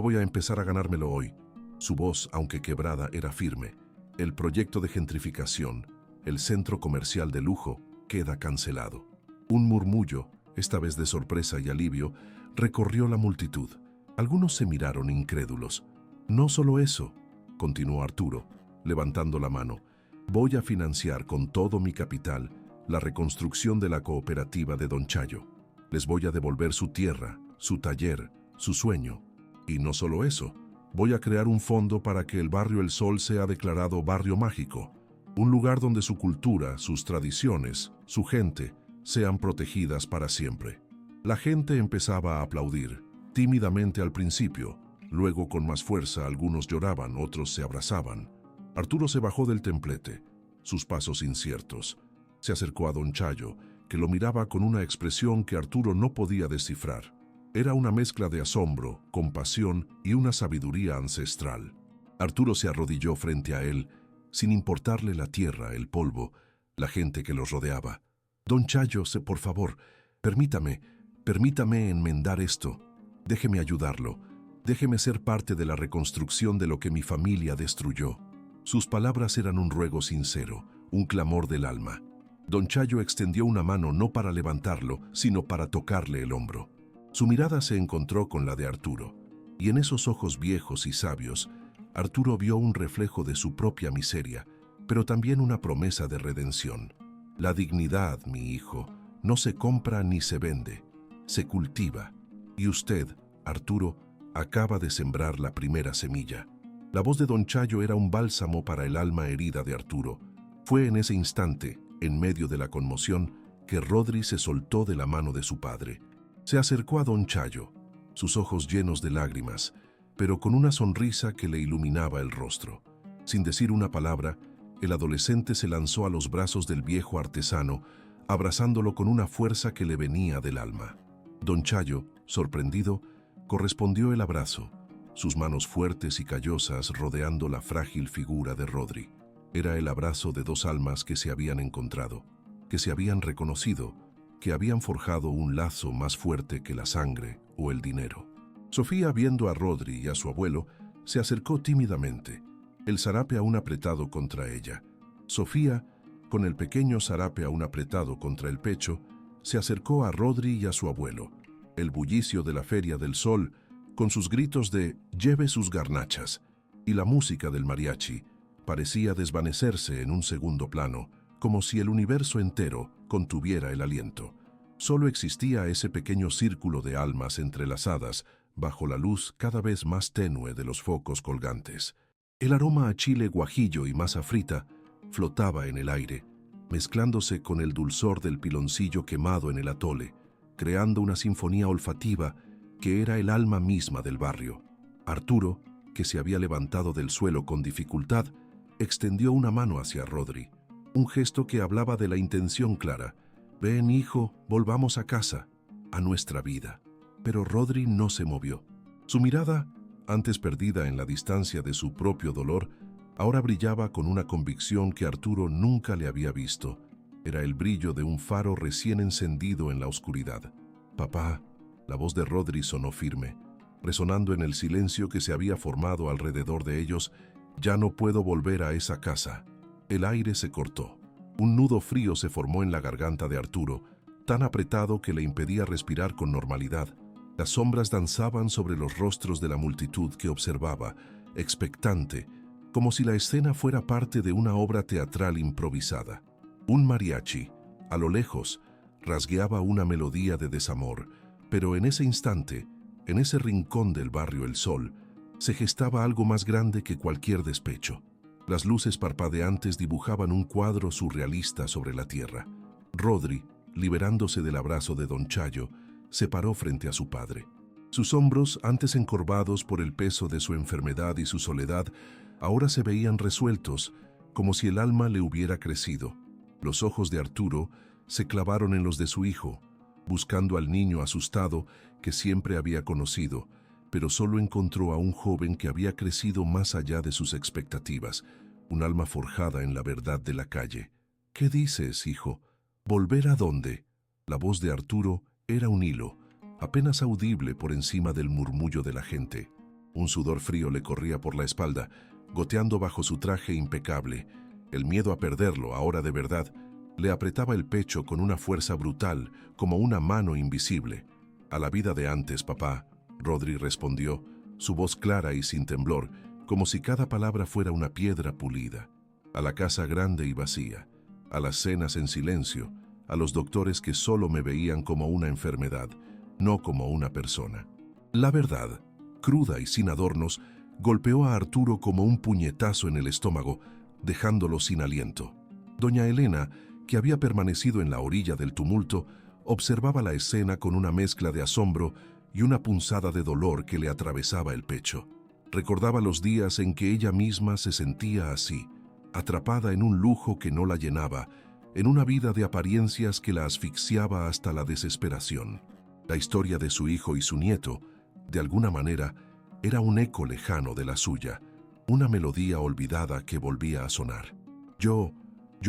voy a empezar a ganármelo hoy. Su voz, aunque quebrada, era firme. El proyecto de gentrificación, el centro comercial de lujo, queda cancelado. Un murmullo, esta vez de sorpresa y alivio, recorrió la multitud. Algunos se miraron incrédulos. No solo eso, continuó Arturo, levantando la mano. Voy a financiar con todo mi capital la reconstrucción de la cooperativa de Don Chayo. Les voy a devolver su tierra, su taller, su sueño. Y no solo eso, voy a crear un fondo para que el barrio El Sol sea declarado barrio mágico, un lugar donde su cultura, sus tradiciones, su gente, sean protegidas para siempre. La gente empezaba a aplaudir, tímidamente al principio, luego con más fuerza algunos lloraban, otros se abrazaban. Arturo se bajó del templete, sus pasos inciertos. Se acercó a don Chayo, que lo miraba con una expresión que Arturo no podía descifrar. Era una mezcla de asombro, compasión y una sabiduría ancestral. Arturo se arrodilló frente a él, sin importarle la tierra, el polvo, la gente que los rodeaba. Don Chayo, por favor, permítame enmendar esto. Déjeme ayudarlo. Déjeme ser parte de la reconstrucción de lo que mi familia destruyó. Sus palabras eran un ruego sincero, un clamor del alma. Don Chayo extendió una mano no para levantarlo, sino para tocarle el hombro. Su mirada se encontró con la de Arturo, y en esos ojos viejos y sabios, Arturo vio un reflejo de su propia miseria, pero también una promesa de redención. La dignidad, mi hijo, no se compra ni se vende, se cultiva. Y usted, Arturo, acaba de sembrar la primera semilla. La voz de don Chayo era un bálsamo para el alma herida de Arturo. Fue en ese instante, en medio de la conmoción, que Rodri se soltó de la mano de su padre. Se acercó a don Chayo, sus ojos llenos de lágrimas, pero con una sonrisa que le iluminaba el rostro. Sin decir una palabra, el adolescente se lanzó a los brazos del viejo artesano, abrazándolo con una fuerza que le venía del alma. Don Chayo, sorprendido, correspondió el abrazo, sus manos fuertes y callosas rodeando la frágil figura de Rodri. Era el abrazo de dos almas que se habían encontrado, que se habían reconocido, que habían forjado un lazo más fuerte que la sangre o el dinero. Sofía, viendo a Rodri y a su abuelo, se acercó tímidamente, el zarape aún apretado contra ella. Sofía, con el pequeño zarape aún apretado contra el pecho, se acercó a Rodri y a su abuelo. El bullicio de la Feria del Sol, con sus gritos de «lleve sus garnachas» y la música del mariachi, parecía desvanecerse en un segundo plano, como si el universo entero contuviera el aliento. Solo existía ese pequeño círculo de almas entrelazadas bajo la luz cada vez más tenue de los focos colgantes. El aroma a chile guajillo y masa frita flotaba en el aire, mezclándose con el dulzor del piloncillo quemado en el atole, creando una sinfonía olfativa que era el alma misma del barrio. Arturo, que se había levantado del suelo con dificultad, extendió una mano hacia Rodri, un gesto que hablaba de la intención clara. «Ven, hijo, volvamos a casa, a nuestra vida». Pero Rodri no se movió. Su mirada, antes perdida en la distancia de su propio dolor, ahora brillaba con una convicción que Arturo nunca le había visto. Era el brillo de un faro recién encendido en la oscuridad. «Papá», la voz de Rodri sonó firme, resonando en el silencio que se había formado alrededor de ellos. «Ya no puedo volver a esa casa». El aire se cortó. Un nudo frío se formó en la garganta de Arturo, tan apretado que le impedía respirar con normalidad. Las sombras danzaban sobre los rostros de la multitud que observaba, expectante, como si la escena fuera parte de una obra teatral improvisada. Un mariachi, a lo lejos, rasgueaba una melodía de desamor, pero en ese instante, en ese rincón del barrio El Sol, se gestaba algo más grande que cualquier despecho. Las luces parpadeantes dibujaban un cuadro surrealista sobre la tierra. Rodri, liberándose del abrazo de don Chayo, se paró frente a su padre. Sus hombros, antes encorvados por el peso de su enfermedad y su soledad, ahora se veían resueltos, como si el alma le hubiera crecido. Los ojos de Arturo se clavaron en los de su hijo, buscando al niño asustado que siempre había conocido, pero solo encontró a un joven que había crecido más allá de sus expectativas, un alma forjada en la verdad de la calle. «¿Qué dices, hijo? ¿Volver a dónde?» La voz de Arturo era un hilo, apenas audible por encima del murmullo de la gente. Un sudor frío le corría por la espalda, goteando bajo su traje impecable. El miedo a perderlo, ahora de verdad, le apretaba el pecho con una fuerza brutal, como una mano invisible. «A la vida de antes, papá», Rodri respondió, su voz clara y sin temblor, como si cada palabra fuera una piedra pulida. «A la casa grande y vacía, a las cenas en silencio, a los doctores que solo me veían como una enfermedad, no como una persona». La verdad, cruda y sin adornos, golpeó a Arturo como un puñetazo en el estómago, dejándolo sin aliento. Doña Elena, que había permanecido en la orilla del tumulto, observaba la escena con una mezcla de asombro y una punzada de dolor que le atravesaba el pecho. Recordaba los días en que ella misma se sentía así, atrapada en un lujo que no la llenaba, en una vida de apariencias que la asfixiaba hasta la desesperación. La historia de su hijo y su nieto, de alguna manera, era un eco lejano de la suya, una melodía olvidada que volvía a sonar. Yo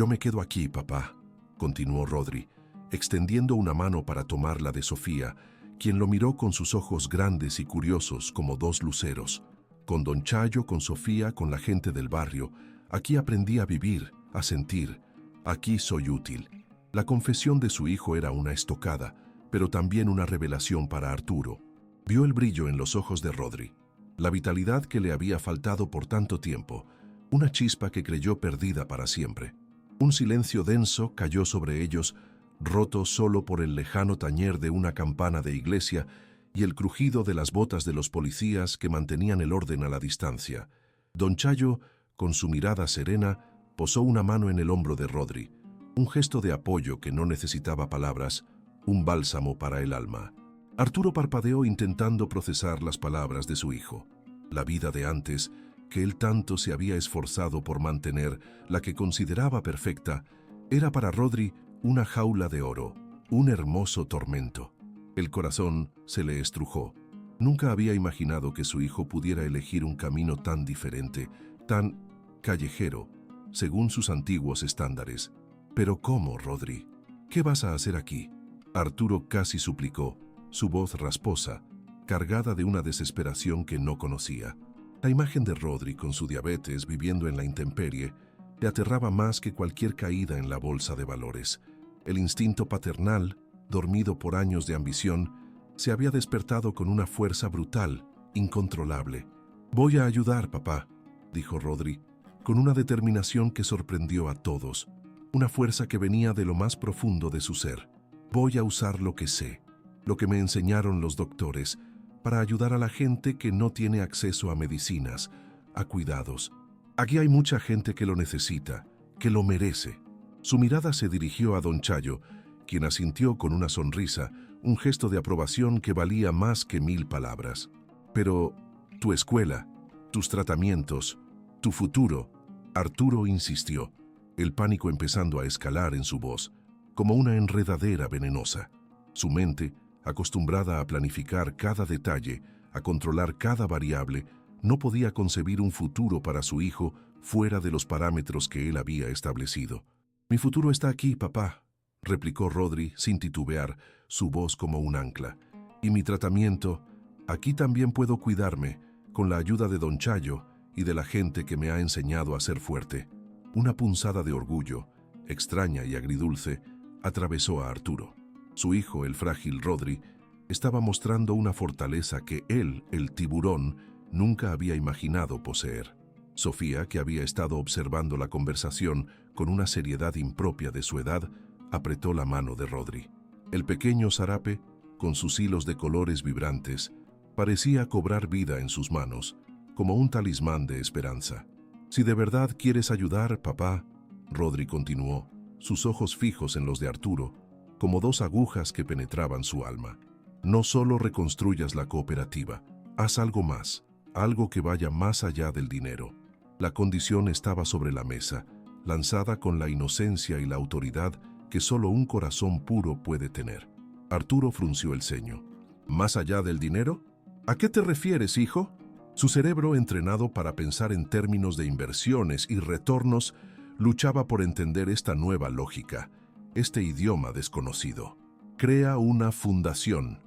me quedo aquí, papá», continuó Rodri, extendiendo una mano para tomar la de Sofía, quien lo miró con sus ojos grandes y curiosos como dos luceros. «Con don Chayo, con Sofía, con la gente del barrio, aquí aprendí a vivir, a sentir. Aquí soy útil». La confesión de su hijo era una estocada, pero también una revelación para Arturo. Vio el brillo en los ojos de Rodri, la vitalidad que le había faltado por tanto tiempo, una chispa que creyó perdida para siempre. Un silencio denso cayó sobre ellos, roto solo por el lejano tañer de una campana de iglesia y el crujido de las botas de los policías que mantenían el orden a la distancia. Don Chayo, con su mirada serena, posó una mano en el hombro de Rodri, un gesto de apoyo que no necesitaba palabras, un bálsamo para el alma. Arturo parpadeó intentando procesar las palabras de su hijo. La vida de antes, que él tanto se había esforzado por mantener, la que consideraba perfecta, era para Rodri una jaula de oro, un hermoso tormento. El corazón se le estrujó. Nunca había imaginado que su hijo pudiera elegir un camino tan diferente, tan callejero, según sus antiguos estándares. «¿Pero cómo, Rodri? ¿Qué vas a hacer aquí?», Arturo casi suplicó, su voz rasposa, cargada de una desesperación que no conocía. La imagen de Rodri con su diabetes viviendo en la intemperie le aterraba más que cualquier caída en la bolsa de valores. El instinto paternal, dormido por años de ambición, se había despertado con una fuerza brutal, incontrolable. «Voy a ayudar, papá», dijo Rodri, con una determinación que sorprendió a todos, una fuerza que venía de lo más profundo de su ser. «Voy a usar lo que sé, lo que me enseñaron los doctores, para ayudar a la gente que no tiene acceso a medicinas, a cuidados. Aquí hay mucha gente que lo necesita, que lo merece». Su mirada se dirigió a don Chayo, quien asintió con una sonrisa, un gesto de aprobación que valía más que 1000 palabras. «Pero tu escuela, tus tratamientos, tu futuro», Arturo insistió, el pánico empezando a escalar en su voz, como una enredadera venenosa. Su mente, acostumbrada a planificar cada detalle, a controlar cada variable, no podía concebir un futuro para su hijo fuera de los parámetros que él había establecido. «Mi futuro está aquí, papá», replicó Rodri sin titubear, su voz como un ancla. «Y mi tratamiento, aquí también puedo cuidarme, con la ayuda de don Chayo y de la gente que me ha enseñado a ser fuerte». Una punzada de orgullo, extraña y agridulce, atravesó a Arturo. Su hijo, el frágil Rodri, estaba mostrando una fortaleza que él, el tiburón, nunca había imaginado poseer. Sofía, que había estado observando la conversación con una seriedad impropia de su edad, apretó la mano de Rodri. El pequeño zarape, con sus hilos de colores vibrantes, parecía cobrar vida en sus manos, como un talismán de esperanza. «Si de verdad quieres ayudar, papá», Rodri continuó, sus ojos fijos en los de Arturo, como dos agujas que penetraban su alma. «No solo reconstruyas la cooperativa, haz algo más, algo que vaya más allá del dinero». La condición estaba sobre la mesa, lanzada con la inocencia y la autoridad que solo un corazón puro puede tener. Arturo frunció el ceño. «¿Más allá del dinero? ¿A qué te refieres, hijo?». Su cerebro, entrenado para pensar en términos de inversiones y retornos, luchaba por entender esta nueva lógica, este idioma desconocido. «Crea una fundación»,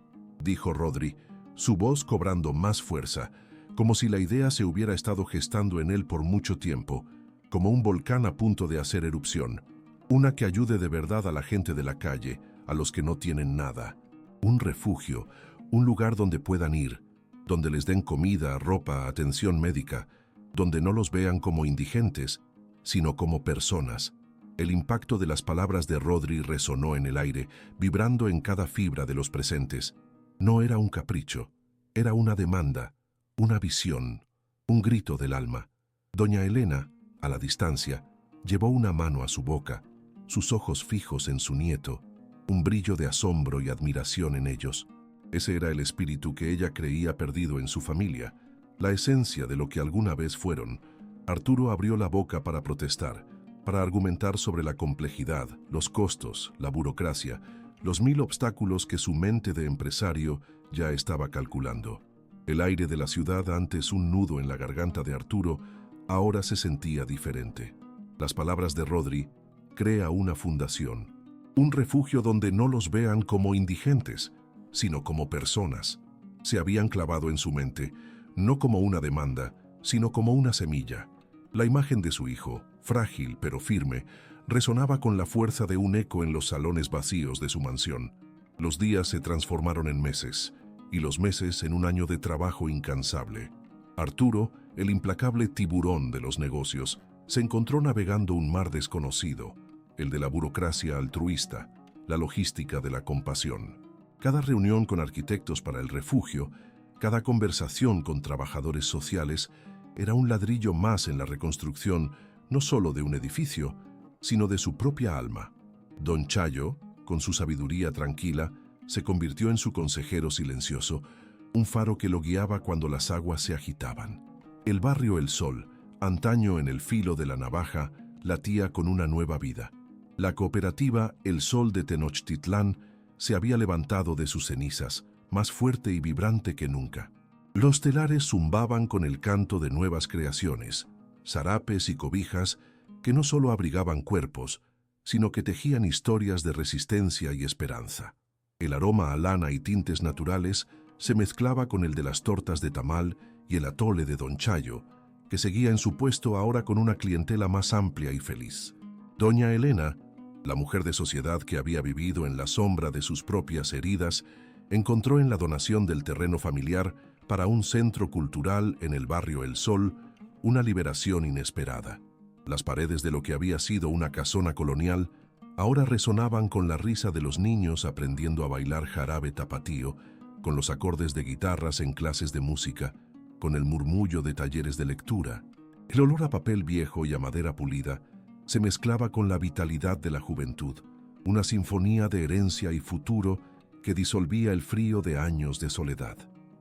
dijo Rodri, su voz cobrando más fuerza, como si la idea se hubiera estado gestando en él por mucho tiempo, como un volcán a punto de hacer erupción. «Una que ayude de verdad a la gente de la calle, a los que no tienen nada. Un refugio, un lugar donde puedan ir, donde les den comida, ropa, atención médica, donde no los vean como indigentes, sino como personas». El impacto de las palabras de Rodri resonó en el aire, vibrando en cada fibra de los presentes. No era un capricho, era una demanda, una visión, un grito del alma. Doña Elena, a la distancia, llevó una mano a su boca, sus ojos fijos en su nieto, un brillo de asombro y admiración en ellos. Ese era el espíritu que ella creía perdido en su familia, la esencia de lo que alguna vez fueron. Arturo abrió la boca para protestar, para argumentar sobre la complejidad, los costos, la burocracia, los 1000 obstáculos que su mente de empresario ya estaba calculando. El aire de la ciudad, antes un nudo en la garganta de Arturo, ahora se sentía diferente. Las palabras de Rodri: «Crea una fundación, un refugio donde no los vean como indigentes, sino como personas», se habían clavado en su mente, no como una demanda, sino como una semilla. La imagen de su hijo, frágil pero firme, resonaba con la fuerza de un eco en los salones vacíos de su mansión. Los días se transformaron en meses, y los meses en un año de trabajo incansable. Arturo, el implacable tiburón de los negocios, se encontró navegando un mar desconocido, el de la burocracia altruista, la logística de la compasión. Cada reunión con arquitectos para el refugio, cada conversación con trabajadores sociales, era un ladrillo más en la reconstrucción no solo de un edificio, sino de su propia alma. Don Chayo, con su sabiduría tranquila, se convirtió en su consejero silencioso, un faro que lo guiaba cuando las aguas se agitaban. El barrio El Sol, antaño en el filo de la navaja, latía con una nueva vida. La cooperativa El Sol de Tenochtitlán se había levantado de sus cenizas, más fuerte y vibrante que nunca. Los telares zumbaban con el canto de nuevas creaciones, zarapes y cobijas que no solo abrigaban cuerpos, sino que tejían historias de resistencia y esperanza. El aroma a lana y tintes naturales se mezclaba con el de las tortas de tamal y el atole de Don Chayo, que seguía en su puesto ahora con una clientela más amplia y feliz. Doña Elena, la mujer de sociedad que había vivido en la sombra de sus propias heridas, encontró en la donación del terreno familiar para un centro cultural en el barrio El Sol una liberación inesperada. Las paredes de lo que había sido una casona colonial ahora resonaban con la risa de los niños aprendiendo a bailar jarabe tapatío, con los acordes de guitarras en clases de música, con el murmullo de talleres de lectura. El olor a papel viejo y a madera pulida se mezclaba con la vitalidad de la juventud, una sinfonía de herencia y futuro que disolvía el frío de años de soledad.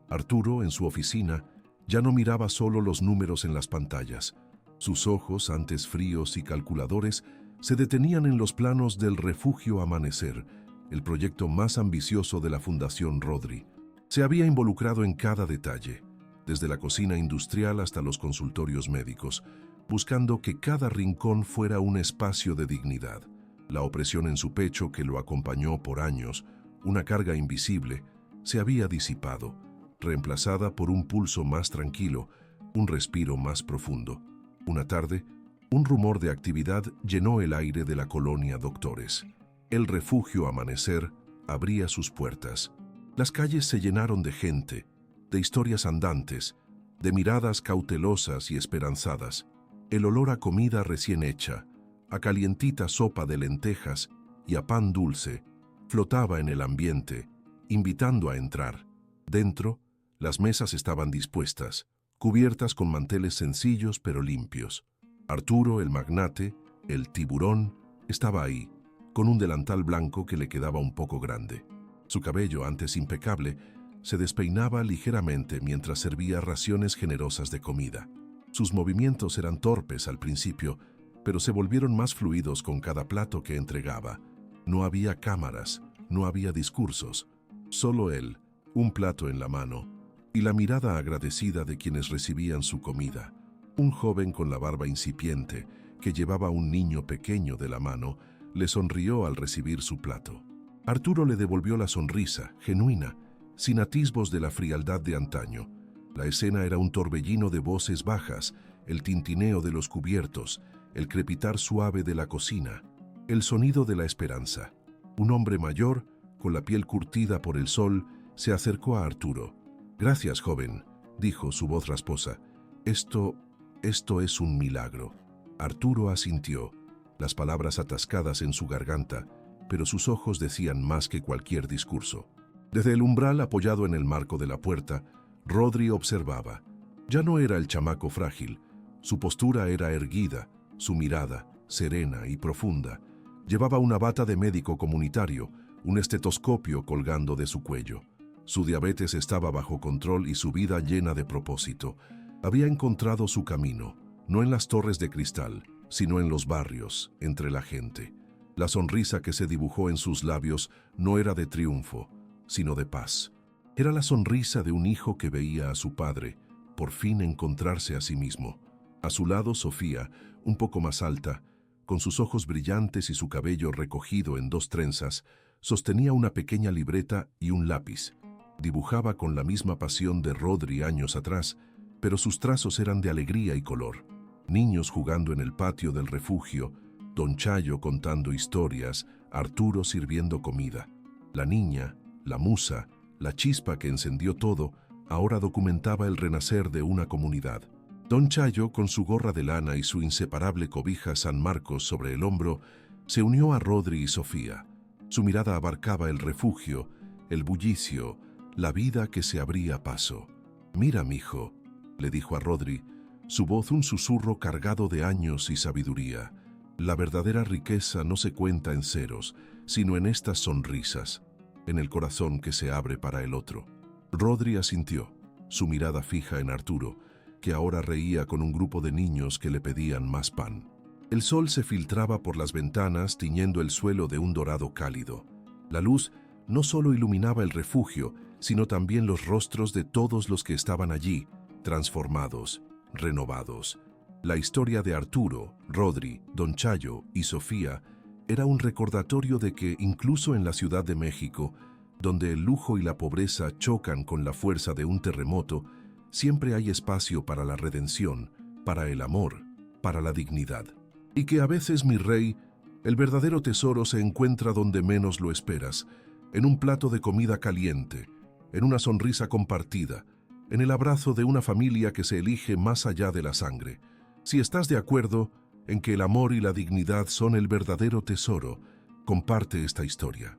Arturo, en su oficina, ya no miraba solo los números en las pantallas. Sus ojos, antes fríos y calculadores, se detenían en los planos del Refugio Amanecer, el proyecto más ambicioso de la Fundación Rodri. Se había involucrado en cada detalle, desde la cocina industrial hasta los consultorios médicos, buscando que cada rincón fuera un espacio de dignidad. La opresión en su pecho que lo acompañó por años, una carga invisible, se había disipado, reemplazada por un pulso más tranquilo, un respiro más profundo. Una tarde, un rumor de actividad llenó el aire de la colonia Doctores. El Refugio Amanecer abría sus puertas. Las calles se llenaron de gente, de historias andantes, de miradas cautelosas y esperanzadas. El olor a comida recién hecha, a calientita sopa de lentejas y a pan dulce, flotaba en el ambiente, invitando a entrar. Dentro, las mesas estaban dispuestas, cubiertas con manteles sencillos pero limpios. Arturo, el magnate, el tiburón, estaba ahí, con un delantal blanco que le quedaba un poco grande. Su cabello, antes impecable, se despeinaba ligeramente mientras servía raciones generosas de comida. Sus movimientos eran torpes al principio, pero se volvieron más fluidos con cada plato que entregaba. No había cámaras, no había discursos, solo él, un plato en la mano, y la mirada agradecida de quienes recibían su comida. Un joven con la barba incipiente, que llevaba a un niño pequeño de la mano, le sonrió al recibir su plato. Arturo le devolvió la sonrisa, genuina, sin atisbos de la frialdad de antaño. La escena era un torbellino de voces bajas, el tintineo de los cubiertos, el crepitar suave de la cocina, el sonido de la esperanza. Un hombre mayor, con la piel curtida por el sol, se acercó a Arturo. «Gracias, joven», dijo su voz rasposa. Esto es un milagro». Arturo asintió, las palabras atascadas en su garganta, pero sus ojos decían más que cualquier discurso. Desde el umbral, apoyado en el marco de la puerta, Rodri observaba. Ya no era el chamaco frágil, su postura era erguida, su mirada, serena y profunda. Llevaba una bata de médico comunitario, un estetoscopio colgando de su cuello. Su diabetes estaba bajo control y su vida llena de propósito. Había encontrado su camino, no en las torres de cristal, sino en los barrios, entre la gente. La sonrisa que se dibujó en sus labios no era de triunfo, sino de paz. Era la sonrisa de un hijo que veía a su padre, por fin encontrarse a sí mismo. A su lado, Sofía, un poco más alta, con sus ojos brillantes y su cabello recogido en 2 trenzas, sostenía una pequeña libreta y un lápiz. Dibujaba con la misma pasión de Rodri años atrás, pero sus trazos eran de alegría y color. Niños jugando en el patio del refugio, Don Chayo contando historias, Arturo sirviendo comida. La niña, la musa, la chispa que encendió todo, ahora documentaba el renacer de una comunidad. Don Chayo, con su gorra de lana y su inseparable cobija San Marcos sobre el hombro, se unió a Rodri y Sofía. Su mirada abarcaba el refugio, el bullicio, la vida que se abría paso. «Mira, mijo», le dijo a Rodri, su voz un susurro cargado de años y sabiduría. «La verdadera riqueza no se cuenta en ceros, sino en estas sonrisas, en el corazón que se abre para el otro». Rodri asintió, su mirada fija en Arturo, que ahora reía con un grupo de niños que le pedían más pan. El sol se filtraba por las ventanas tiñendo el suelo de un dorado cálido. La luz no solo iluminaba el refugio, sino también los rostros de todos los que estaban allí, transformados, renovados. La historia de Arturo, Rodri, Don Chayo y Sofía era un recordatorio de que incluso en la Ciudad de México, donde el lujo y la pobreza chocan con la fuerza de un terremoto, siempre hay espacio para la redención, para el amor, para la dignidad. Y que a veces, mi rey, el verdadero tesoro se encuentra donde menos lo esperas, en un plato de comida caliente, en una sonrisa compartida, en el abrazo de una familia que se elige más allá de la sangre. Si estás de acuerdo en que el amor y la dignidad son el verdadero tesoro, comparte esta historia.